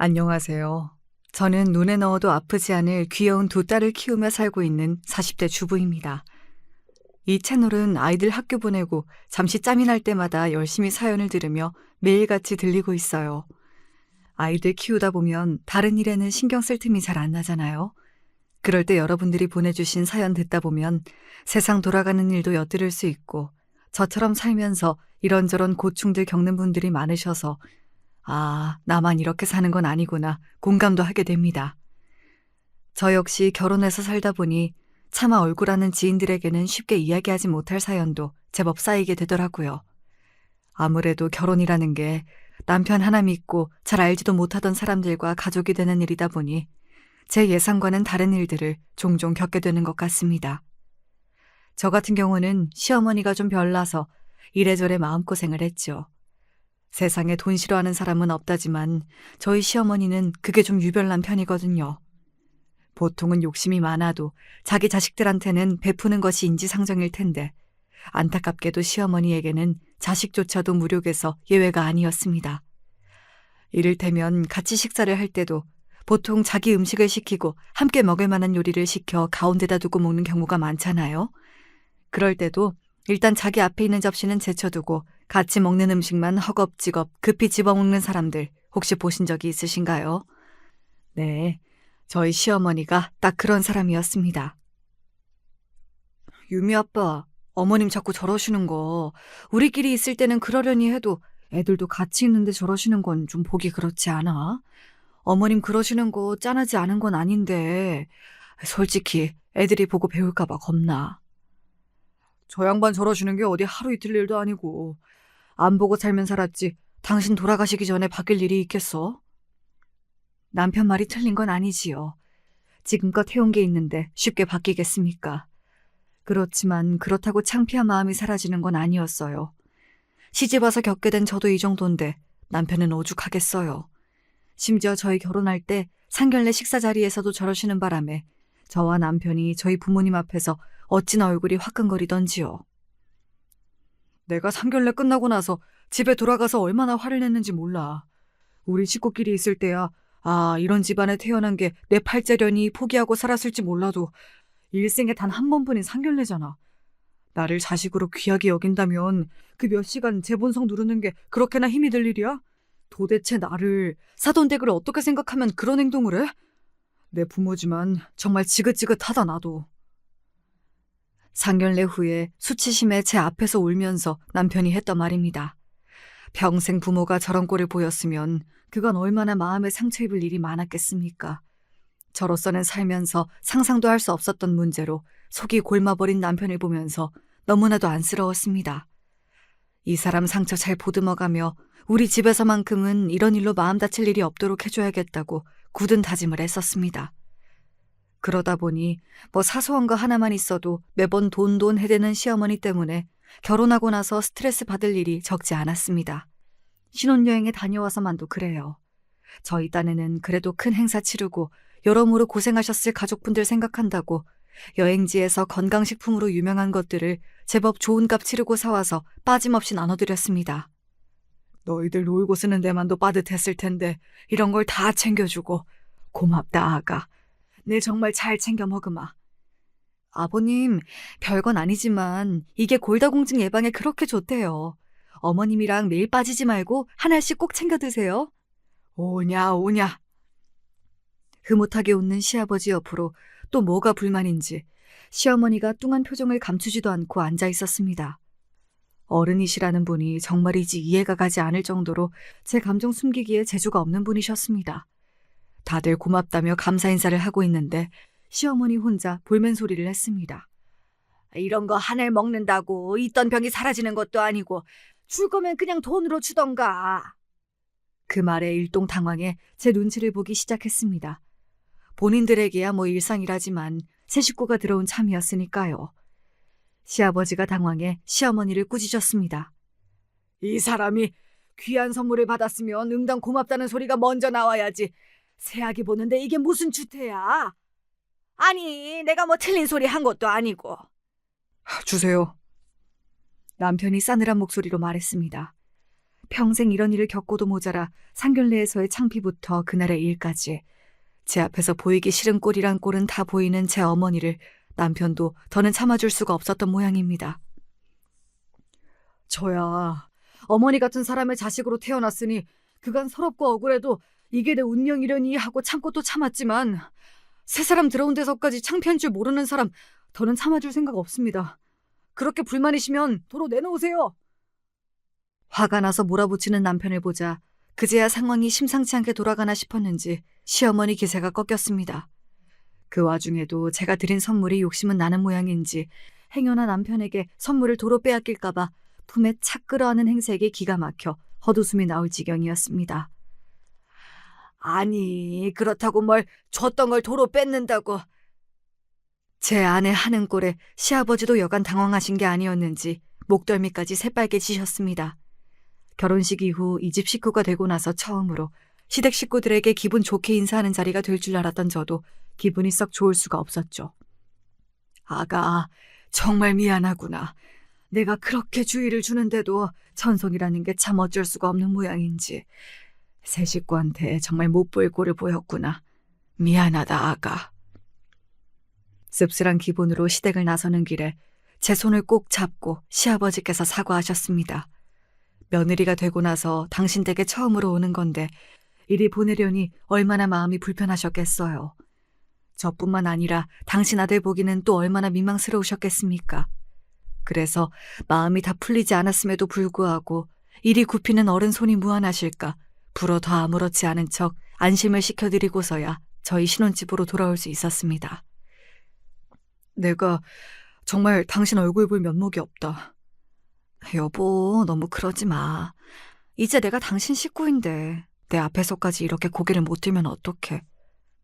안녕하세요. 저는 눈에 넣어도 아프지 않을 귀여운 두 딸을 키우며 살고 있는 40대 주부입니다. 이 채널은 아이들 학교 보내고 잠시 짬이 날 때마다 열심히 사연을 들으며 매일같이 들리고 있어요. 아이들 키우다 보면 다른 일에는 신경 쓸 틈이 잘 안 나잖아요. 그럴 때 여러분들이 보내주신 사연 듣다 보면 세상 돌아가는 일도 엿들을 수 있고 저처럼 살면서 이런저런 고충들 겪는 분들이 많으셔서 아, 나만 이렇게 사는 건 아니구나 공감도 하게 됩니다. 저 역시 결혼해서 살다 보니 차마 얼굴 아는 지인들에게는 쉽게 이야기하지 못할 사연도 제법 쌓이게 되더라고요. 아무래도 결혼이라는 게 남편 하나 믿고 잘 알지도 못하던 사람들과 가족이 되는 일이다 보니 제 예상과는 다른 일들을 종종 겪게 되는 것 같습니다. 저 같은 경우는 시어머니가 좀 별나서 이래저래 마음고생을 했죠. 세상에 돈 싫어하는 사람은 없다지만 저희 시어머니는 그게 좀 유별난 편이거든요. 보통은 욕심이 많아도 자기 자식들한테는 베푸는 것이 인지상정일 텐데 안타깝게도 시어머니에게는 자식조차도 무력해서 예외가 아니었습니다. 이를테면 같이 식사를 할 때도 보통 자기 음식을 시키고 함께 먹을 만한 요리를 시켜 가운데다 두고 먹는 경우가 많잖아요. 그럴 때도 일단 자기 앞에 있는 접시는 제쳐두고 같이 먹는 음식만 허겁지겁 급히 집어먹는 사람들 혹시 보신 적이 있으신가요? 네, 저희 시어머니가 딱 그런 사람이었습니다. 유미 아빠, 어머님 자꾸 저러시는 거 우리끼리 있을 때는 그러려니 해도 애들도 같이 있는데 저러시는 건 좀 보기 그렇지 않아? 어머님 그러시는 거 짠하지 않은 건 아닌데 솔직히 애들이 보고 배울까 봐 겁나. 저 양반 저러시는 게 어디 하루 이틀 일도 아니고 안 보고 살면 살았지 당신 돌아가시기 전에 바뀔 일이 있겠어? 남편 말이 틀린 건 아니지요. 지금껏 해온 게 있는데 쉽게 바뀌겠습니까? 그렇지만 그렇다고 창피한 마음이 사라지는 건 아니었어요. 시집와서 겪게 된 저도 이 정도인데 남편은 오죽하겠어요. 심지어 저희 결혼할 때 상견례 식사 자리에서도 저러시는 바람에 저와 남편이 저희 부모님 앞에서 어찌나 얼굴이 화끈거리던지요. 내가 상견례 끝나고 나서 집에 돌아가서 얼마나 화를 냈는지 몰라. 우리 식구끼리 있을 때야 아, 이런 집안에 태어난 게 내 팔자려니 포기하고 살았을지 몰라도 일생에 단 한 번뿐인 상견례잖아. 나를 자식으로 귀하게 여긴다면 그 몇 시간 제 본성 누르는 게 그렇게나 힘이 들 일이야? 도대체 나를 사돈댁을 어떻게 생각하면 그런 행동을 해? 내 부모지만 정말 지긋지긋하다 나도. 상견례 후에 수치심에 제 앞에서 울면서 남편이 했던 말입니다. 평생 부모가 저런 꼴을 보였으면 그건 얼마나 마음에 상처 입을 일이 많았겠습니까? 저로서는 살면서 상상도 할 수 없었던 문제로 속이 골마버린 남편을 보면서 너무나도 안쓰러웠습니다. 이 사람 상처 잘 보듬어가며 우리 집에서만큼은 이런 일로 마음 다칠 일이 없도록 해줘야겠다고 굳은 다짐을 했었습니다. 그러다 보니 뭐 사소한 거 하나만 있어도 매번 돈 해대는 시어머니 때문에 결혼하고 나서 스트레스 받을 일이 적지 않았습니다. 신혼여행에 다녀와서만도 그래요. 저희 딴에는 그래도 큰 행사 치르고 여러모로 고생하셨을 가족분들 생각한다고 여행지에서 건강식품으로 유명한 것들을 제법 좋은 값 치르고 사와서 빠짐없이 나눠드렸습니다. 너희들 놀고 쓰는 데만도 빠듯했을 텐데 이런 걸 다 챙겨주고 고맙다 아가. 내 정말 잘 챙겨 먹으마. 아버님, 별건 아니지만 이게 골다공증 예방에 그렇게 좋대요. 어머님이랑 매일 빠지지 말고 하나씩 꼭 챙겨 드세요. 오냐 오냐. 흐뭇하게 웃는 시아버지 옆으로 또 뭐가 불만인지 시어머니가 뚱한 표정을 감추지도 않고 앉아 있었습니다. 어른이시라는 분이 정말이지 이해가 가지 않을 정도로 제 감정 숨기기에 재주가 없는 분이셨습니다. 다들 고맙다며 감사 인사를 하고 있는데 시어머니 혼자 볼멘 소리를 했습니다. 이런 거 한 알 먹는다고 있던 병이 사라지는 것도 아니고 줄 거면 그냥 돈으로 주던가. 그 말에 일동당황해 제 눈치를 보기 시작했습니다. 본인들에게야 뭐 일상이라지만 새 식구가 들어온 참이었으니까요. 시아버지가 당황해 시어머니를 꾸짖었습니다. 이 사람이 귀한 선물을 받았으면 응당 고맙다는 소리가 먼저 나와야지. 새아기 보는데 이게 무슨 주태야? 아니, 내가 뭐 틀린 소리 한 것도 아니고. 주세요. 남편이 싸늘한 목소리로 말했습니다. 평생 이런 일을 겪고도 모자라 상견례에서의 창피부터 그날의 일까지 제 앞에서 보이기 싫은 꼴이란 꼴은 다 보이는 제 어머니를 남편도 더는 참아줄 수가 없었던 모양입니다. 저야 어머니 같은 사람의 자식으로 태어났으니 그간 서럽고 억울해도 이게 내 운명이려니 하고 참고 또 참았지만 새 사람 들어온 데서까지 창피한 줄 모르는 사람 더는 참아줄 생각 없습니다. 그렇게 불만이시면 도로 내놓으세요. 화가 나서 몰아붙이는 남편을 보자 그제야 상황이 심상치 않게 돌아가나 싶었는지 시어머니 기세가 꺾였습니다. 그 와중에도 제가 드린 선물이 욕심은 나는 모양인지 행여나 남편에게 선물을 도로 빼앗길까봐 품에 착 끌어안는 행색에 기가 막혀 헛웃음이 나올 지경이었습니다. 아니, 그렇다고 뭘 줬던 걸 도로 뺏는다고. 제 아내 하는 꼴에 시아버지도 여간 당황하신 게 아니었는지 목덜미까지 새빨개지셨습니다. 결혼식 이후 이 집 식구가 되고 나서 처음으로 시댁 식구들에게 기분 좋게 인사하는 자리가 될 줄 알았던 저도 기분이 썩 좋을 수가 없었죠. 아가, 정말 미안하구나. 내가 그렇게 주의를 주는데도 천송이라는 게 참 어쩔 수가 없는 모양인지 새 식구한테 정말 못 보일 꼴을 보였구나. 미안하다, 아가. 씁쓸한 기분으로 시댁을 나서는 길에 제 손을 꼭 잡고 시아버지께서 사과하셨습니다. 며느리가 되고 나서 당신 댁에 처음으로 오는 건데 이리 보내려니 얼마나 마음이 불편하셨겠어요. 저뿐만 아니라 당신 아들 보기는 또 얼마나 민망스러우셨겠습니까? 그래서 마음이 다 풀리지 않았음에도 불구하고 이리 굽히는 어른 손이 무안하실까 불어 더 아무렇지 않은 척 안심을 시켜드리고서야 저희 신혼집으로 돌아올 수 있었습니다. 내가 정말 당신 얼굴 볼 면목이 없다. 여보, 너무 그러지 마. 이제 내가 당신 식구인데 내 앞에서까지 이렇게 고개를 못 들면 어떡해.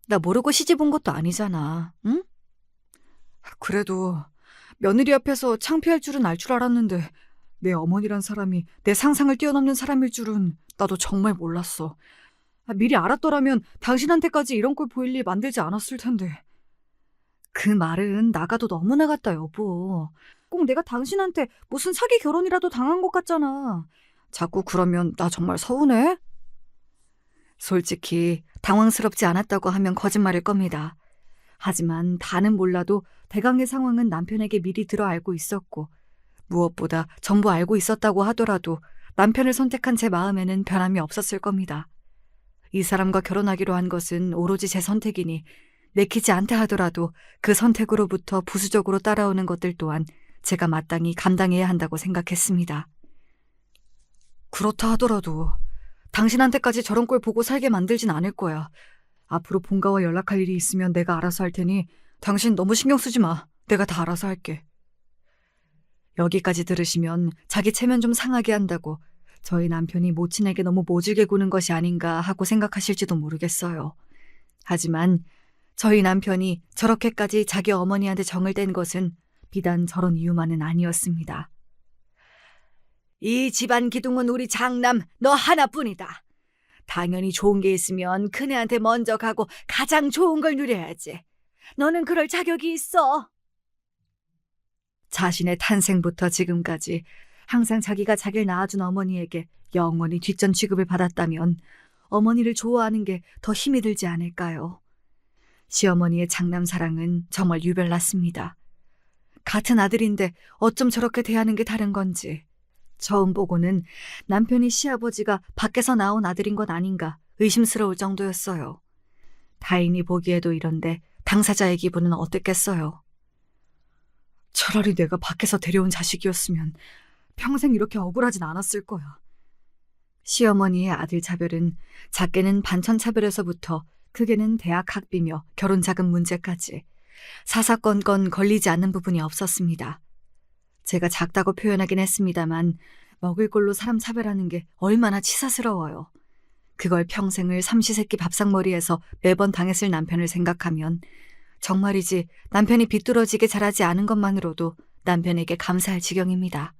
나 모르고 시집 온 것도 아니잖아, 응? 그래도 며느리 앞에서 창피할 줄은 알 줄 알았는데 내 어머니란 사람이 내 상상을 뛰어넘는 사람일 줄은 나도 정말 몰랐어. 미리 알았더라면 당신한테까지 이런 꼴 보일 일 만들지 않았을 텐데. 그 말은 나가도 너무 나갔다, 여보. 꼭 내가 당신한테 무슨 사기 결혼이라도 당한 것 같잖아. 자꾸 그러면 나 정말 서운해? 솔직히 당황스럽지 않았다고 하면 거짓말일 겁니다. 하지만 다는 몰라도 대강의 상황은 남편에게 미리 들어 알고 있었고 무엇보다 전부 알고 있었다고 하더라도 남편을 선택한 제 마음에는 변함이 없었을 겁니다. 이 사람과 결혼하기로 한 것은 오로지 제 선택이니 내키지 않다 하더라도 그 선택으로부터 부수적으로 따라오는 것들 또한 제가 마땅히 감당해야 한다고 생각했습니다. 그렇다 하더라도 당신한테까지 저런 꼴 보고 살게 만들진 않을 거야. 앞으로 본가와 연락할 일이 있으면 내가 알아서 할 테니 당신 너무 신경 쓰지 마. 내가 다 알아서 할게. 여기까지 들으시면 자기 체면 좀 상하게 한다고 저희 남편이 모친에게 너무 모질게 구는 것이 아닌가 하고 생각하실지도 모르겠어요. 하지만 저희 남편이 저렇게까지 자기 어머니한테 정을 뗀 것은 비단 저런 이유만은 아니었습니다. 이 집안 기둥은 우리 장남 너 하나뿐이다. 당연히 좋은 게 있으면 큰애한테 먼저 가고 가장 좋은 걸 누려야지. 너는 그럴 자격이 있어. 자신의 탄생부터 지금까지 항상 자기가 자기를 낳아준 어머니에게 영원히 뒷전 취급을 받았다면 어머니를 좋아하는 게 더 힘이 들지 않을까요? 시어머니의 장남 사랑은 정말 유별났습니다. 같은 아들인데 어쩜 저렇게 대하는 게 다른 건지 처음 보고는 남편이 시아버지가 밖에서 나온 아들인 것 아닌가 의심스러울 정도였어요. 타인이 보기에도 이런데 당사자의 기분은 어땠겠어요? 차라리 내가 밖에서 데려온 자식이었으면 평생 이렇게 억울하진 않았을 거야. 시어머니의 아들 차별은 작게는 반천 차별에서부터 크게는 대학 학비며 결혼 자금 문제까지 사사건건 걸리지 않는 부분이 없었습니다. 제가 작다고 표현하긴 했습니다만 먹을 걸로 사람 차별하는 게 얼마나 치사스러워요. 그걸 평생을 삼시세끼 밥상머리에서 매번 당했을 남편을 생각하면 정말이지 남편이 비뚤어지게 자라지 않은 것만으로도 남편에게 감사할 지경입니다.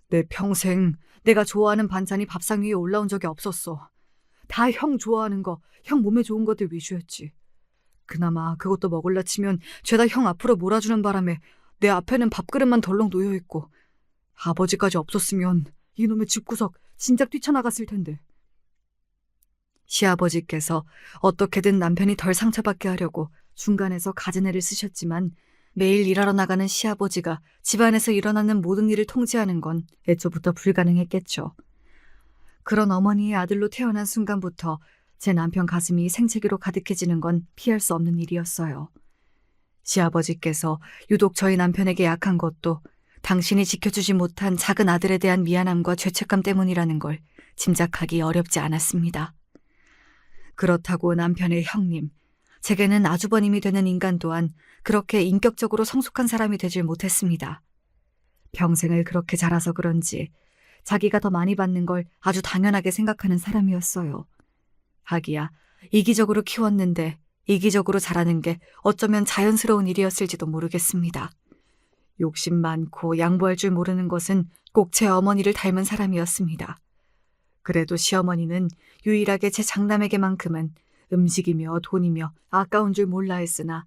내 평생 내가 좋아하는 반찬이 밥상 위에 올라온 적이 없었어. 다 형 좋아하는 거, 형 몸에 좋은 것들 위주였지. 그나마 그것도 먹을라 치면 죄다 형 앞으로 몰아주는 바람에 내 앞에는 밥그릇만 덜렁 놓여있고 아버지까지 없었으면 이놈의 집구석 진작 뛰쳐나갔을 텐데. 시아버지께서 어떻게든 남편이 덜 상처받게 하려고 중간에서 가진애를 쓰셨지만 매일 일하러 나가는 시아버지가 집안에서 일어나는 모든 일을 통제하는 건 애초부터 불가능했겠죠. 그런 어머니의 아들로 태어난 순간부터 제 남편 가슴이 생채기로 가득해지는 건 피할 수 없는 일이었어요. 시아버지께서 유독 저희 남편에게 약한 것도 당신이 지켜주지 못한 작은 아들에 대한 미안함과 죄책감 때문이라는 걸 짐작하기 어렵지 않았습니다. 그렇다고 남편의 형님, 제게는 아주버님이 되는 인간 또한 그렇게 인격적으로 성숙한 사람이 되질 못했습니다. 평생을 그렇게 자라서 그런지 자기가 더 많이 받는 걸 아주 당연하게 생각하는 사람이었어요. 하기야 이기적으로 키웠는데 이기적으로 자라는 게 어쩌면 자연스러운 일이었을지도 모르겠습니다. 욕심 많고 양보할 줄 모르는 것은 꼭 제 어머니를 닮은 사람이었습니다. 그래도 시어머니는 유일하게 제 장남에게만큼은 음식이며 돈이며 아까운 줄 몰라 했으나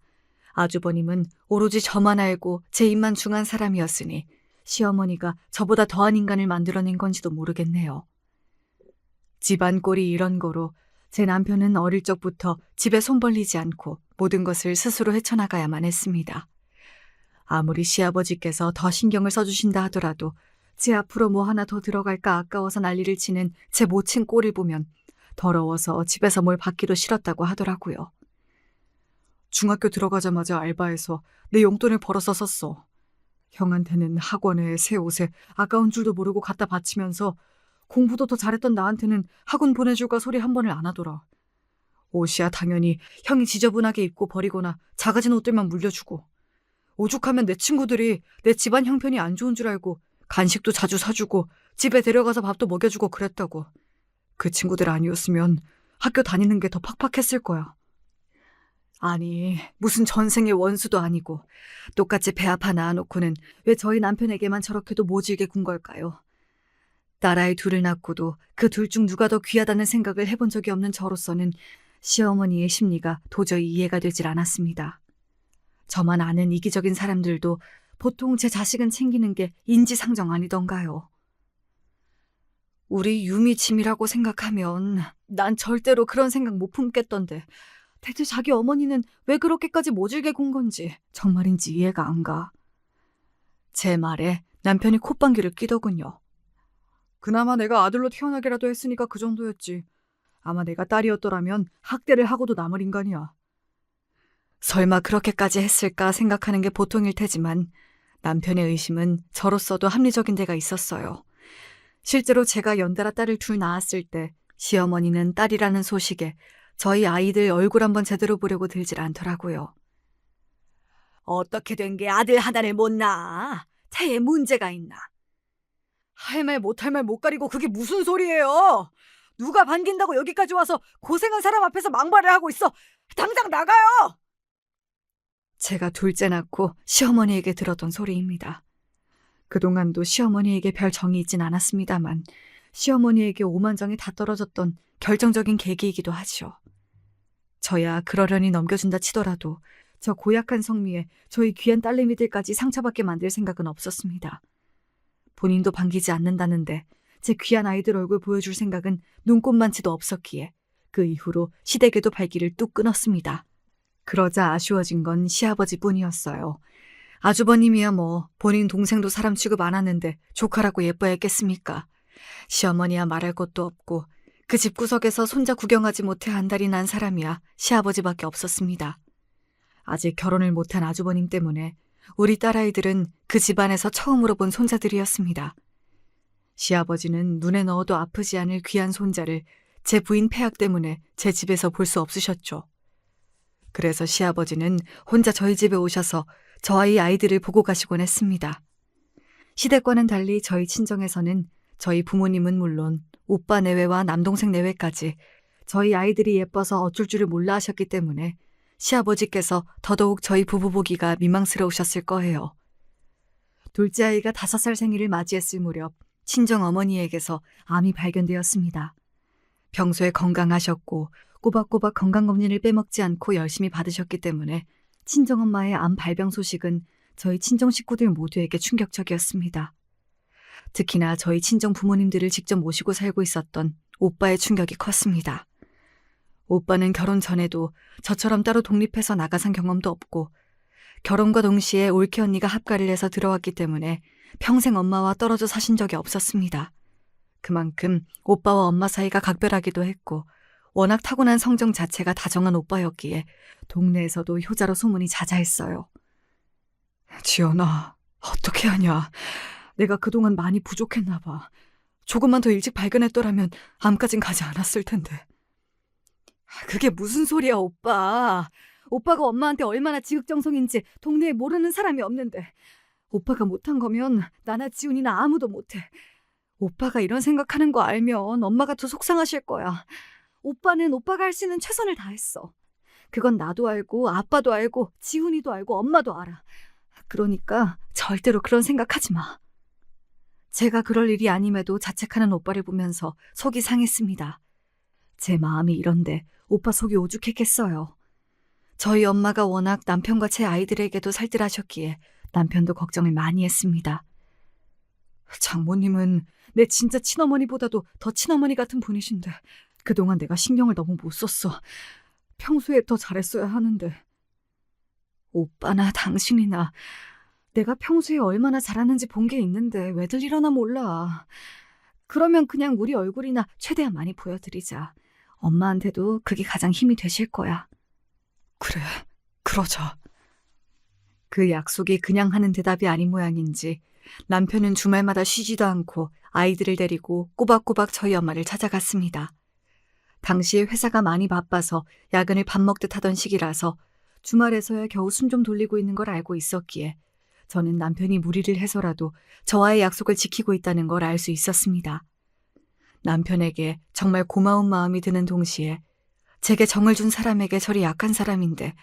아주버님은 오로지 저만 알고 제 입만 중한 사람이었으니 시어머니가 저보다 더한 인간을 만들어낸 건지도 모르겠네요. 집안 꼴이 이런 거로 제 남편은 어릴 적부터 집에 손 벌리지 않고 모든 것을 스스로 헤쳐나가야만 했습니다. 아무리 시아버지께서 더 신경을 써주신다 하더라도 제 앞으로 뭐 하나 더 들어갈까 아까워서 난리를 치는 제 모친 꼴을 보면 더러워서 집에서 뭘 받기도 싫었다고 하더라고요. 중학교 들어가자마자 알바해서 내 용돈을 벌어서 썼어. 형한테는 학원에 새 옷에 아까운 줄도 모르고 갖다 바치면서 공부도 더 잘했던 나한테는 학원 보내줄까 소리 한 번을 안 하더라. 옷이야 당연히 형이 지저분하게 입고 버리거나 작아진 옷들만 물려주고, 오죽하면 내 친구들이 내 집안 형편이 안 좋은 줄 알고 간식도 자주 사주고 집에 데려가서 밥도 먹여주고 그랬다고. 그 친구들 아니었으면 학교 다니는 게 더 팍팍했을 거야. 아니, 무슨 전생의 원수도 아니고 똑같이 배 아파 낳아놓고는 왜 저희 남편에게만 저렇게도 모질게 군 걸까요? 딸아이 둘을 낳고도 그 둘 중 누가 더 귀하다는 생각을 해본 적이 없는 저로서는 시어머니의 심리가 도저히 이해가 되질 않았습니다. 저만 아는 이기적인 사람들도 보통 제 자식은 챙기는 게 인지상정 아니던가요? 우리 유미 짐이라고 생각하면 난 절대로 그런 생각 못 품겠던데 대체 자기 어머니는 왜 그렇게까지 모질게 군 건지 정말인지 이해가 안 가. 제 말에 남편이 콧방귀를 뀌더군요. 그나마 내가 아들로 태어나기라도 했으니까 그 정도였지. 아마 내가 딸이었더라면 학대를 하고도 남을 인간이야. 설마 그렇게까지 했을까 생각하는 게 보통일 테지만 남편의 의심은 저로서도 합리적인 데가 있었어요. 실제로 제가 연달아 딸을 둘 낳았을 때 시어머니는 딸이라는 소식에 저희 아이들 얼굴 한번 제대로 보려고 들질 않더라고요. 어떻게 된 게 아들 하나를 못 낳아? 태에 문제가 있나? 할 말 못할 말 못 가리고 그게 무슨 소리예요? 누가 반긴다고 여기까지 와서 고생한 사람 앞에서 망발을 하고 있어. 당장 나가요! 제가 둘째 낳고 시어머니에게 들었던 소리입니다. 그동안도 시어머니에게 별 정이 있진 않았습니다만 시어머니에게 오만정이 다 떨어졌던 결정적인 계기이기도 하죠. 저야 그러려니 넘겨준다 치더라도 저 고약한 성미에 저희 귀한 딸내미들까지 상처받게 만들 생각은 없었습니다. 본인도 반기지 않는다는데 제 귀한 아이들 얼굴 보여줄 생각은 눈꼽만치도 없었기에 그 이후로 시댁에도 발길을 뚝 끊었습니다. 그러자 아쉬워진 건 시아버지뿐이었어요. 아주버님이야 뭐 본인 동생도 사람 취급 안 하는데 조카라고 예뻐했겠습니까? 시어머니야 말할 것도 없고 그 집구석에서 손자 구경하지 못해 안달이 난 사람이야 시아버지밖에 없었습니다. 아직 결혼을 못한 아주버님 때문에 우리 딸아이들은 그 집안에서 처음으로 본 손자들이었습니다. 시아버지는 눈에 넣어도 아프지 않을 귀한 손자를 제 부인 폐악 때문에 제 집에서 볼 수 없으셨죠. 그래서 시아버지는 혼자 저희 집에 오셔서 저희 아이들을 보고 가시곤 했습니다. 시댁과는 달리 저희 친정에서는 저희 부모님은 물론 오빠 내외와 남동생 내외까지 저희 아이들이 예뻐서 어쩔 줄을 몰라 하셨기 때문에 시아버지께서 더더욱 저희 부부 보기가 민망스러우셨을 거예요. 둘째 아이가 5살 생일을 맞이했을 무렵 친정 어머니에게서 암이 발견되었습니다. 평소에 건강하셨고 꼬박꼬박 건강검진을 빼먹지 않고 열심히 받으셨기 때문에 친정엄마의 암 발병 소식은 저희 친정 식구들 모두에게 충격적이었습니다. 특히나 저희 친정 부모님들을 직접 모시고 살고 있었던 오빠의 충격이 컸습니다. 오빠는 결혼 전에도 저처럼 따로 독립해서 나가 산 경험도 없고 결혼과 동시에 올케 언니가 합가를 해서 들어왔기 때문에 평생 엄마와 떨어져 사신 적이 없었습니다. 그만큼 오빠와 엄마 사이가 각별하기도 했고 워낙 타고난 성정 자체가 다정한 오빠였기에 동네에서도 효자로 소문이 자자했어요. 지연아, 어떻게 하냐. 내가 그동안 많이 부족했나 봐. 조금만 더 일찍 발견했더라면 암까진 가지 않았을 텐데. 그게 무슨 소리야, 오빠. 오빠가 엄마한테 얼마나 지극정성인지 동네에 모르는 사람이 없는데. 오빠가 못한 거면 나나 지훈이나 아무도 못해. 오빠가 이런 생각하는 거 알면 엄마가 더 속상하실 거야. 오빠는 오빠가 할 수 있는 최선을 다했어. 그건 나도 알고 아빠도 알고 지훈이도 알고 엄마도 알아. 그러니까 절대로 그런 생각하지 마. 제가 그럴 일이 아님에도 자책하는 오빠를 보면서 속이 상했습니다. 제 마음이 이런데 오빠 속이 오죽했겠어요. 저희 엄마가 워낙 남편과 제 아이들에게도 살뜰하셨기에 남편도 걱정을 많이 했습니다. 장모님은 내 진짜 친어머니보다도 더 친어머니 같은 분이신데 그동안 내가 신경을 너무 못 썼어. 평소에 더 잘했어야 하는데. 오빠나 당신이나 내가 평소에 얼마나 잘하는지 본 게 있는데 왜들 이러나 몰라. 그러면 그냥 우리 얼굴이나 최대한 많이 보여드리자. 엄마한테도 그게 가장 힘이 되실 거야. 그래, 그러자. 그 약속이 그냥 하는 대답이 아닌 모양인지 남편은 주말마다 쉬지도 않고 아이들을 데리고 꼬박꼬박 저희 엄마를 찾아갔습니다. 당시에 회사가 많이 바빠서 야근을 밥 먹듯 하던 시기라서 주말에서야 겨우 숨 좀 돌리고 있는 걸 알고 있었기에 저는 남편이 무리를 해서라도 저와의 약속을 지키고 있다는 걸 알 수 있었습니다. 남편에게 정말 고마운 마음이 드는 동시에 제게 정을 준 사람에게 저리 약한 사람인데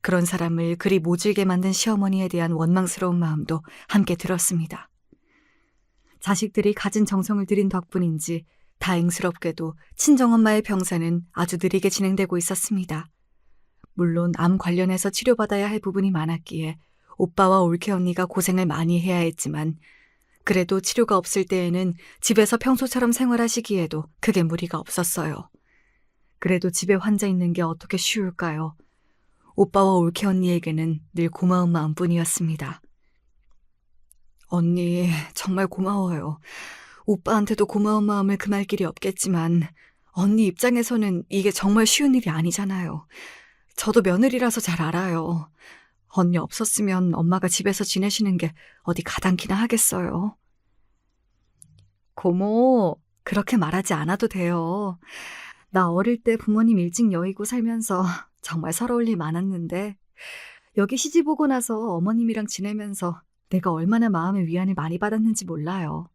그런 사람을 그리 모질게 만든 시어머니에 대한 원망스러운 마음도 함께 들었습니다. 자식들이 가진 정성을 들인 덕분인지 다행스럽게도 친정엄마의 병사는 아주 느리게 진행되고 있었습니다. 물론 암 관련해서 치료받아야 할 부분이 많았기에 오빠와 올케 언니가 고생을 많이 해야 했지만 그래도 치료가 없을 때에는 집에서 평소처럼 생활하시기에도 크게 무리가 없었어요. 그래도 집에 환자 있는 게 어떻게 쉬울까요? 오빠와 올케 언니에게는 늘 고마운 마음뿐이었습니다. 언니, 정말 고마워요. 오빠한테도 고마운 마음을 금할 길이 없겠지만 언니 입장에서는 이게 정말 쉬운 일이 아니잖아요. 저도 며느리라서 잘 알아요. 언니 없었으면 엄마가 집에서 지내시는 게 어디 가당키나 하겠어요. 고모, 그렇게 말하지 않아도 돼요. 나 어릴 때 부모님 일찍 여의고 살면서 정말 서러울 일 많았는데 여기 시집 오고 나서 어머님이랑 지내면서 내가 얼마나 마음의 위안을 많이 받았는지 몰라요.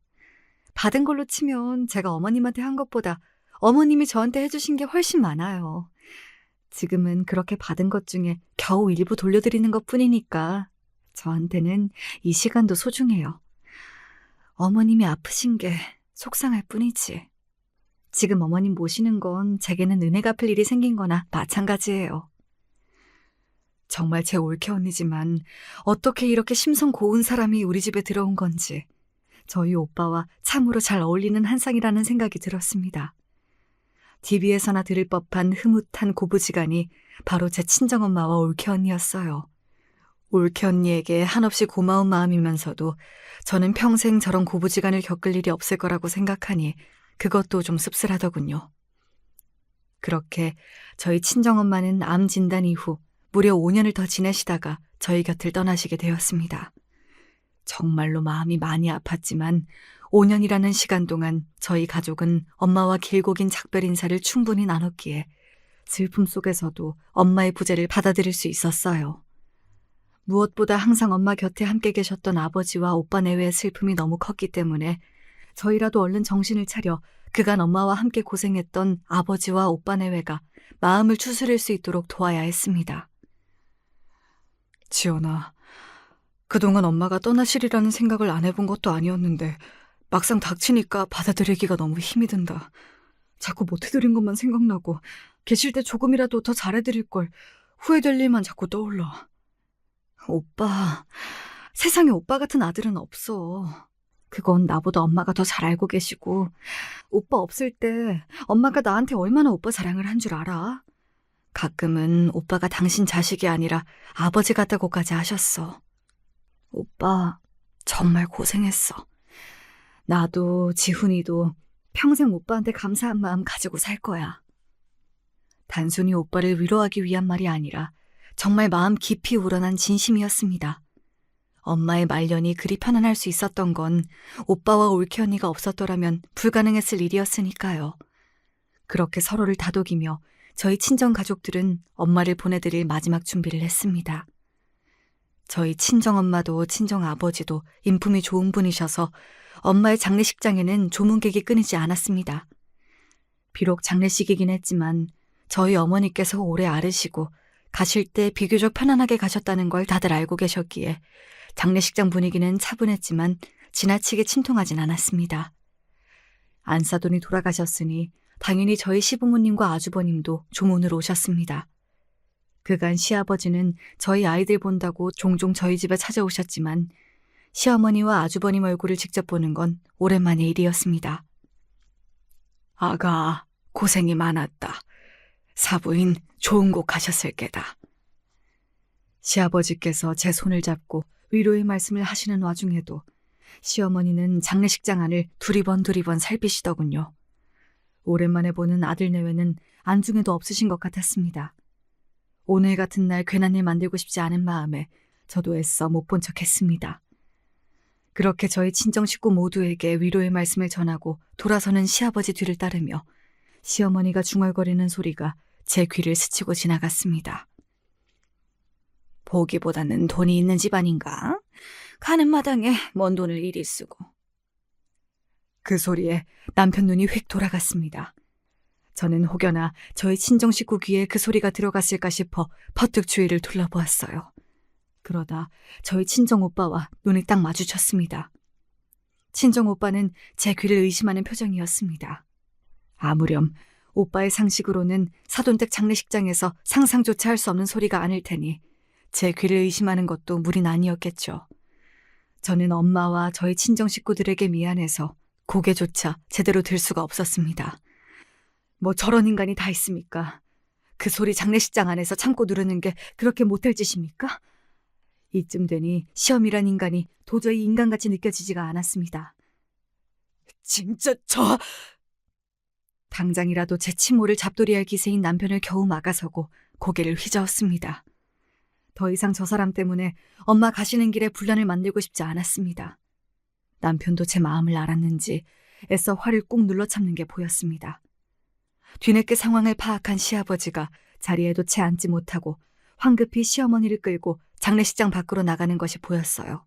받은 걸로 치면 제가 어머님한테 한 것보다 어머님이 저한테 해주신 게 훨씬 많아요. 지금은 그렇게 받은 것 중에 겨우 일부 돌려드리는 것뿐이니까 저한테는 이 시간도 소중해요. 어머님이 아프신 게 속상할 뿐이지. 지금 어머님 모시는 건 제게는 은혜 갚을 일이 생긴 거나 마찬가지예요. 정말 제 올케 언니지만 어떻게 이렇게 심성 고운 사람이 우리 집에 들어온 건지 저희 오빠와 참으로 잘 어울리는 한상이라는 생각이 들었습니다. TV에서나 들을 법한 흐뭇한 고부지간이 바로 제 친정엄마와 올케 언니였어요. 올케 언니에게 한없이 고마운 마음이면서도 저는 평생 저런 고부지간을 겪을 일이 없을 거라고 생각하니 그것도 좀 씁쓸하더군요. 그렇게 저희 친정엄마는 암 진단 이후 무려 5년을 더 지내시다가 저희 곁을 떠나시게 되었습니다. 정말로 마음이 많이 아팠지만 5년이라는 시간 동안 저희 가족은 엄마와 길고 긴 작별 인사를 충분히 나눴기에 슬픔 속에서도 엄마의 부재를 받아들일 수 있었어요. 무엇보다 항상 엄마 곁에 함께 계셨던 아버지와 오빠 내외의 슬픔이 너무 컸기 때문에 저희라도 얼른 정신을 차려 그간 엄마와 함께 고생했던 아버지와 오빠 내외가 마음을 추스릴 수 있도록 도와야 했습니다. 지연아, 그동안 엄마가 떠나시리라는 생각을 안 해본 것도 아니었는데 막상 닥치니까 받아들이기가 너무 힘이 든다. 자꾸 못해드린 것만 생각나고 계실 때 조금이라도 더 잘해드릴 걸 후회될 일만 자꾸 떠올라. 오빠, 세상에 오빠 같은 아들은 없어. 그건 나보다 엄마가 더 잘 알고 계시고, 오빠 없을 때 엄마가 나한테 얼마나 오빠 사랑을 한 줄 알아? 가끔은 오빠가 당신 자식이 아니라 아버지 같다고까지 하셨어. 오빠, 정말 고생했어. 나도 지훈이도 평생 오빠한테 감사한 마음 가지고 살 거야. 단순히 오빠를 위로하기 위한 말이 아니라 정말 마음 깊이 우러난 진심이었습니다. 엄마의 말년이 그리 편안할 수 있었던 건 오빠와 올케 언니가 없었더라면 불가능했을 일이었으니까요. 그렇게 서로를 다독이며 저희 친정 가족들은 엄마를 보내드릴 마지막 준비를 했습니다. 저희 친정엄마도 친정아버지도 인품이 좋은 분이셔서 엄마의 장례식장에는 조문객이 끊이지 않았습니다. 비록 장례식이긴 했지만 저희 어머니께서 오래 앓으시고 가실 때 비교적 편안하게 가셨다는 걸 다들 알고 계셨기에 장례식장 분위기는 차분했지만 지나치게 침통하진 않았습니다. 안사돈이 돌아가셨으니 당연히 저희 시부모님과 아주버님도 조문으로 오셨습니다. 그간 시아버지는 저희 아이들 본다고 종종 저희 집에 찾아오셨지만 시어머니와 아주버님 얼굴을 직접 보는 건 오랜만의 일이었습니다. 아가, 고생이 많았다. 사부인 좋은 곳 가셨을 게다. 시아버지께서 제 손을 잡고 위로의 말씀을 하시는 와중에도 시어머니는 장례식장 안을 두리번 살피시더군요. 오랜만에 보는 아들 내외는 안중에도 없으신 것 같았습니다. 오늘 같은 날 괜한 일 만들고 싶지 않은 마음에 저도 애써 못 본 척했습니다. 그렇게 저희 친정 식구 모두에게 위로의 말씀을 전하고 돌아서는 시아버지 뒤를 따르며 시어머니가 중얼거리는 소리가 제 귀를 스치고 지나갔습니다. 보기보다는 돈이 있는 집안인가? 가는 마당에 뭔 돈을 이리 쓰고. 그 소리에 남편 눈이 휙 돌아갔습니다. 저는 혹여나 저희 친정 식구 귀에 그 소리가 들어갔을까 싶어 퍼뜩 주위를 둘러보았어요. 그러다 저희 친정 오빠와 눈이 딱 마주쳤습니다. 친정 오빠는 제 귀를 의심하는 표정이었습니다. 아무렴 오빠의 상식으로는 사돈댁 장례식장에서 상상조차 할 수 없는 소리가 아닐 테니 제 귀를 의심하는 것도 무리는 아니었겠죠. 저는 엄마와 저희 친정 식구들에게 미안해서 고개조차 제대로 들 수가 없었습니다. 뭐 저런 인간이 다 있습니까? 그 소리 장례식장 안에서 참고 누르는 게 그렇게 못할 짓입니까? 이쯤 되니 시험이란 인간이 도저히 인간같이 느껴지지가 않았습니다. 진짜 당장이라도 제 치모를 잡돌이할 기세인 남편을 겨우 막아서고 고개를 휘저었습니다. 더 이상 저 사람 때문에 엄마 가시는 길에 분란을 만들고 싶지 않았습니다. 남편도 제 마음을 알았는지 애써 화를 꾹 눌러 참는 게 보였습니다. 뒤늦게 상황을 파악한 시아버지가 자리에도 채 앉지 못하고 황급히 시어머니를 끌고 장례식장 밖으로 나가는 것이 보였어요.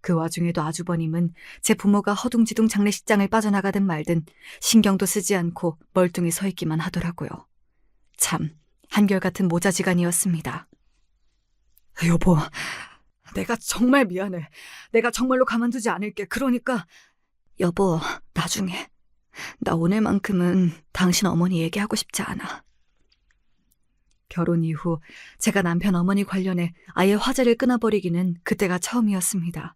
그 와중에도 아주버님은 제 부모가 허둥지둥 장례식장을 빠져나가든 말든 신경도 쓰지 않고 멀뚱히 서 있기만 하더라고요. 참 한결같은 모자지간이었습니다. 여보, 내가 정말 미안해. 내가 정말로 가만두지 않을게. 그러니까 여보, 나중에. 나 오늘만큼은 당신 어머니 얘기하고 싶지 않아. 결혼 이후 제가 남편 어머니 관련해 아예 화제를 끊어버리기는 그때가 처음이었습니다.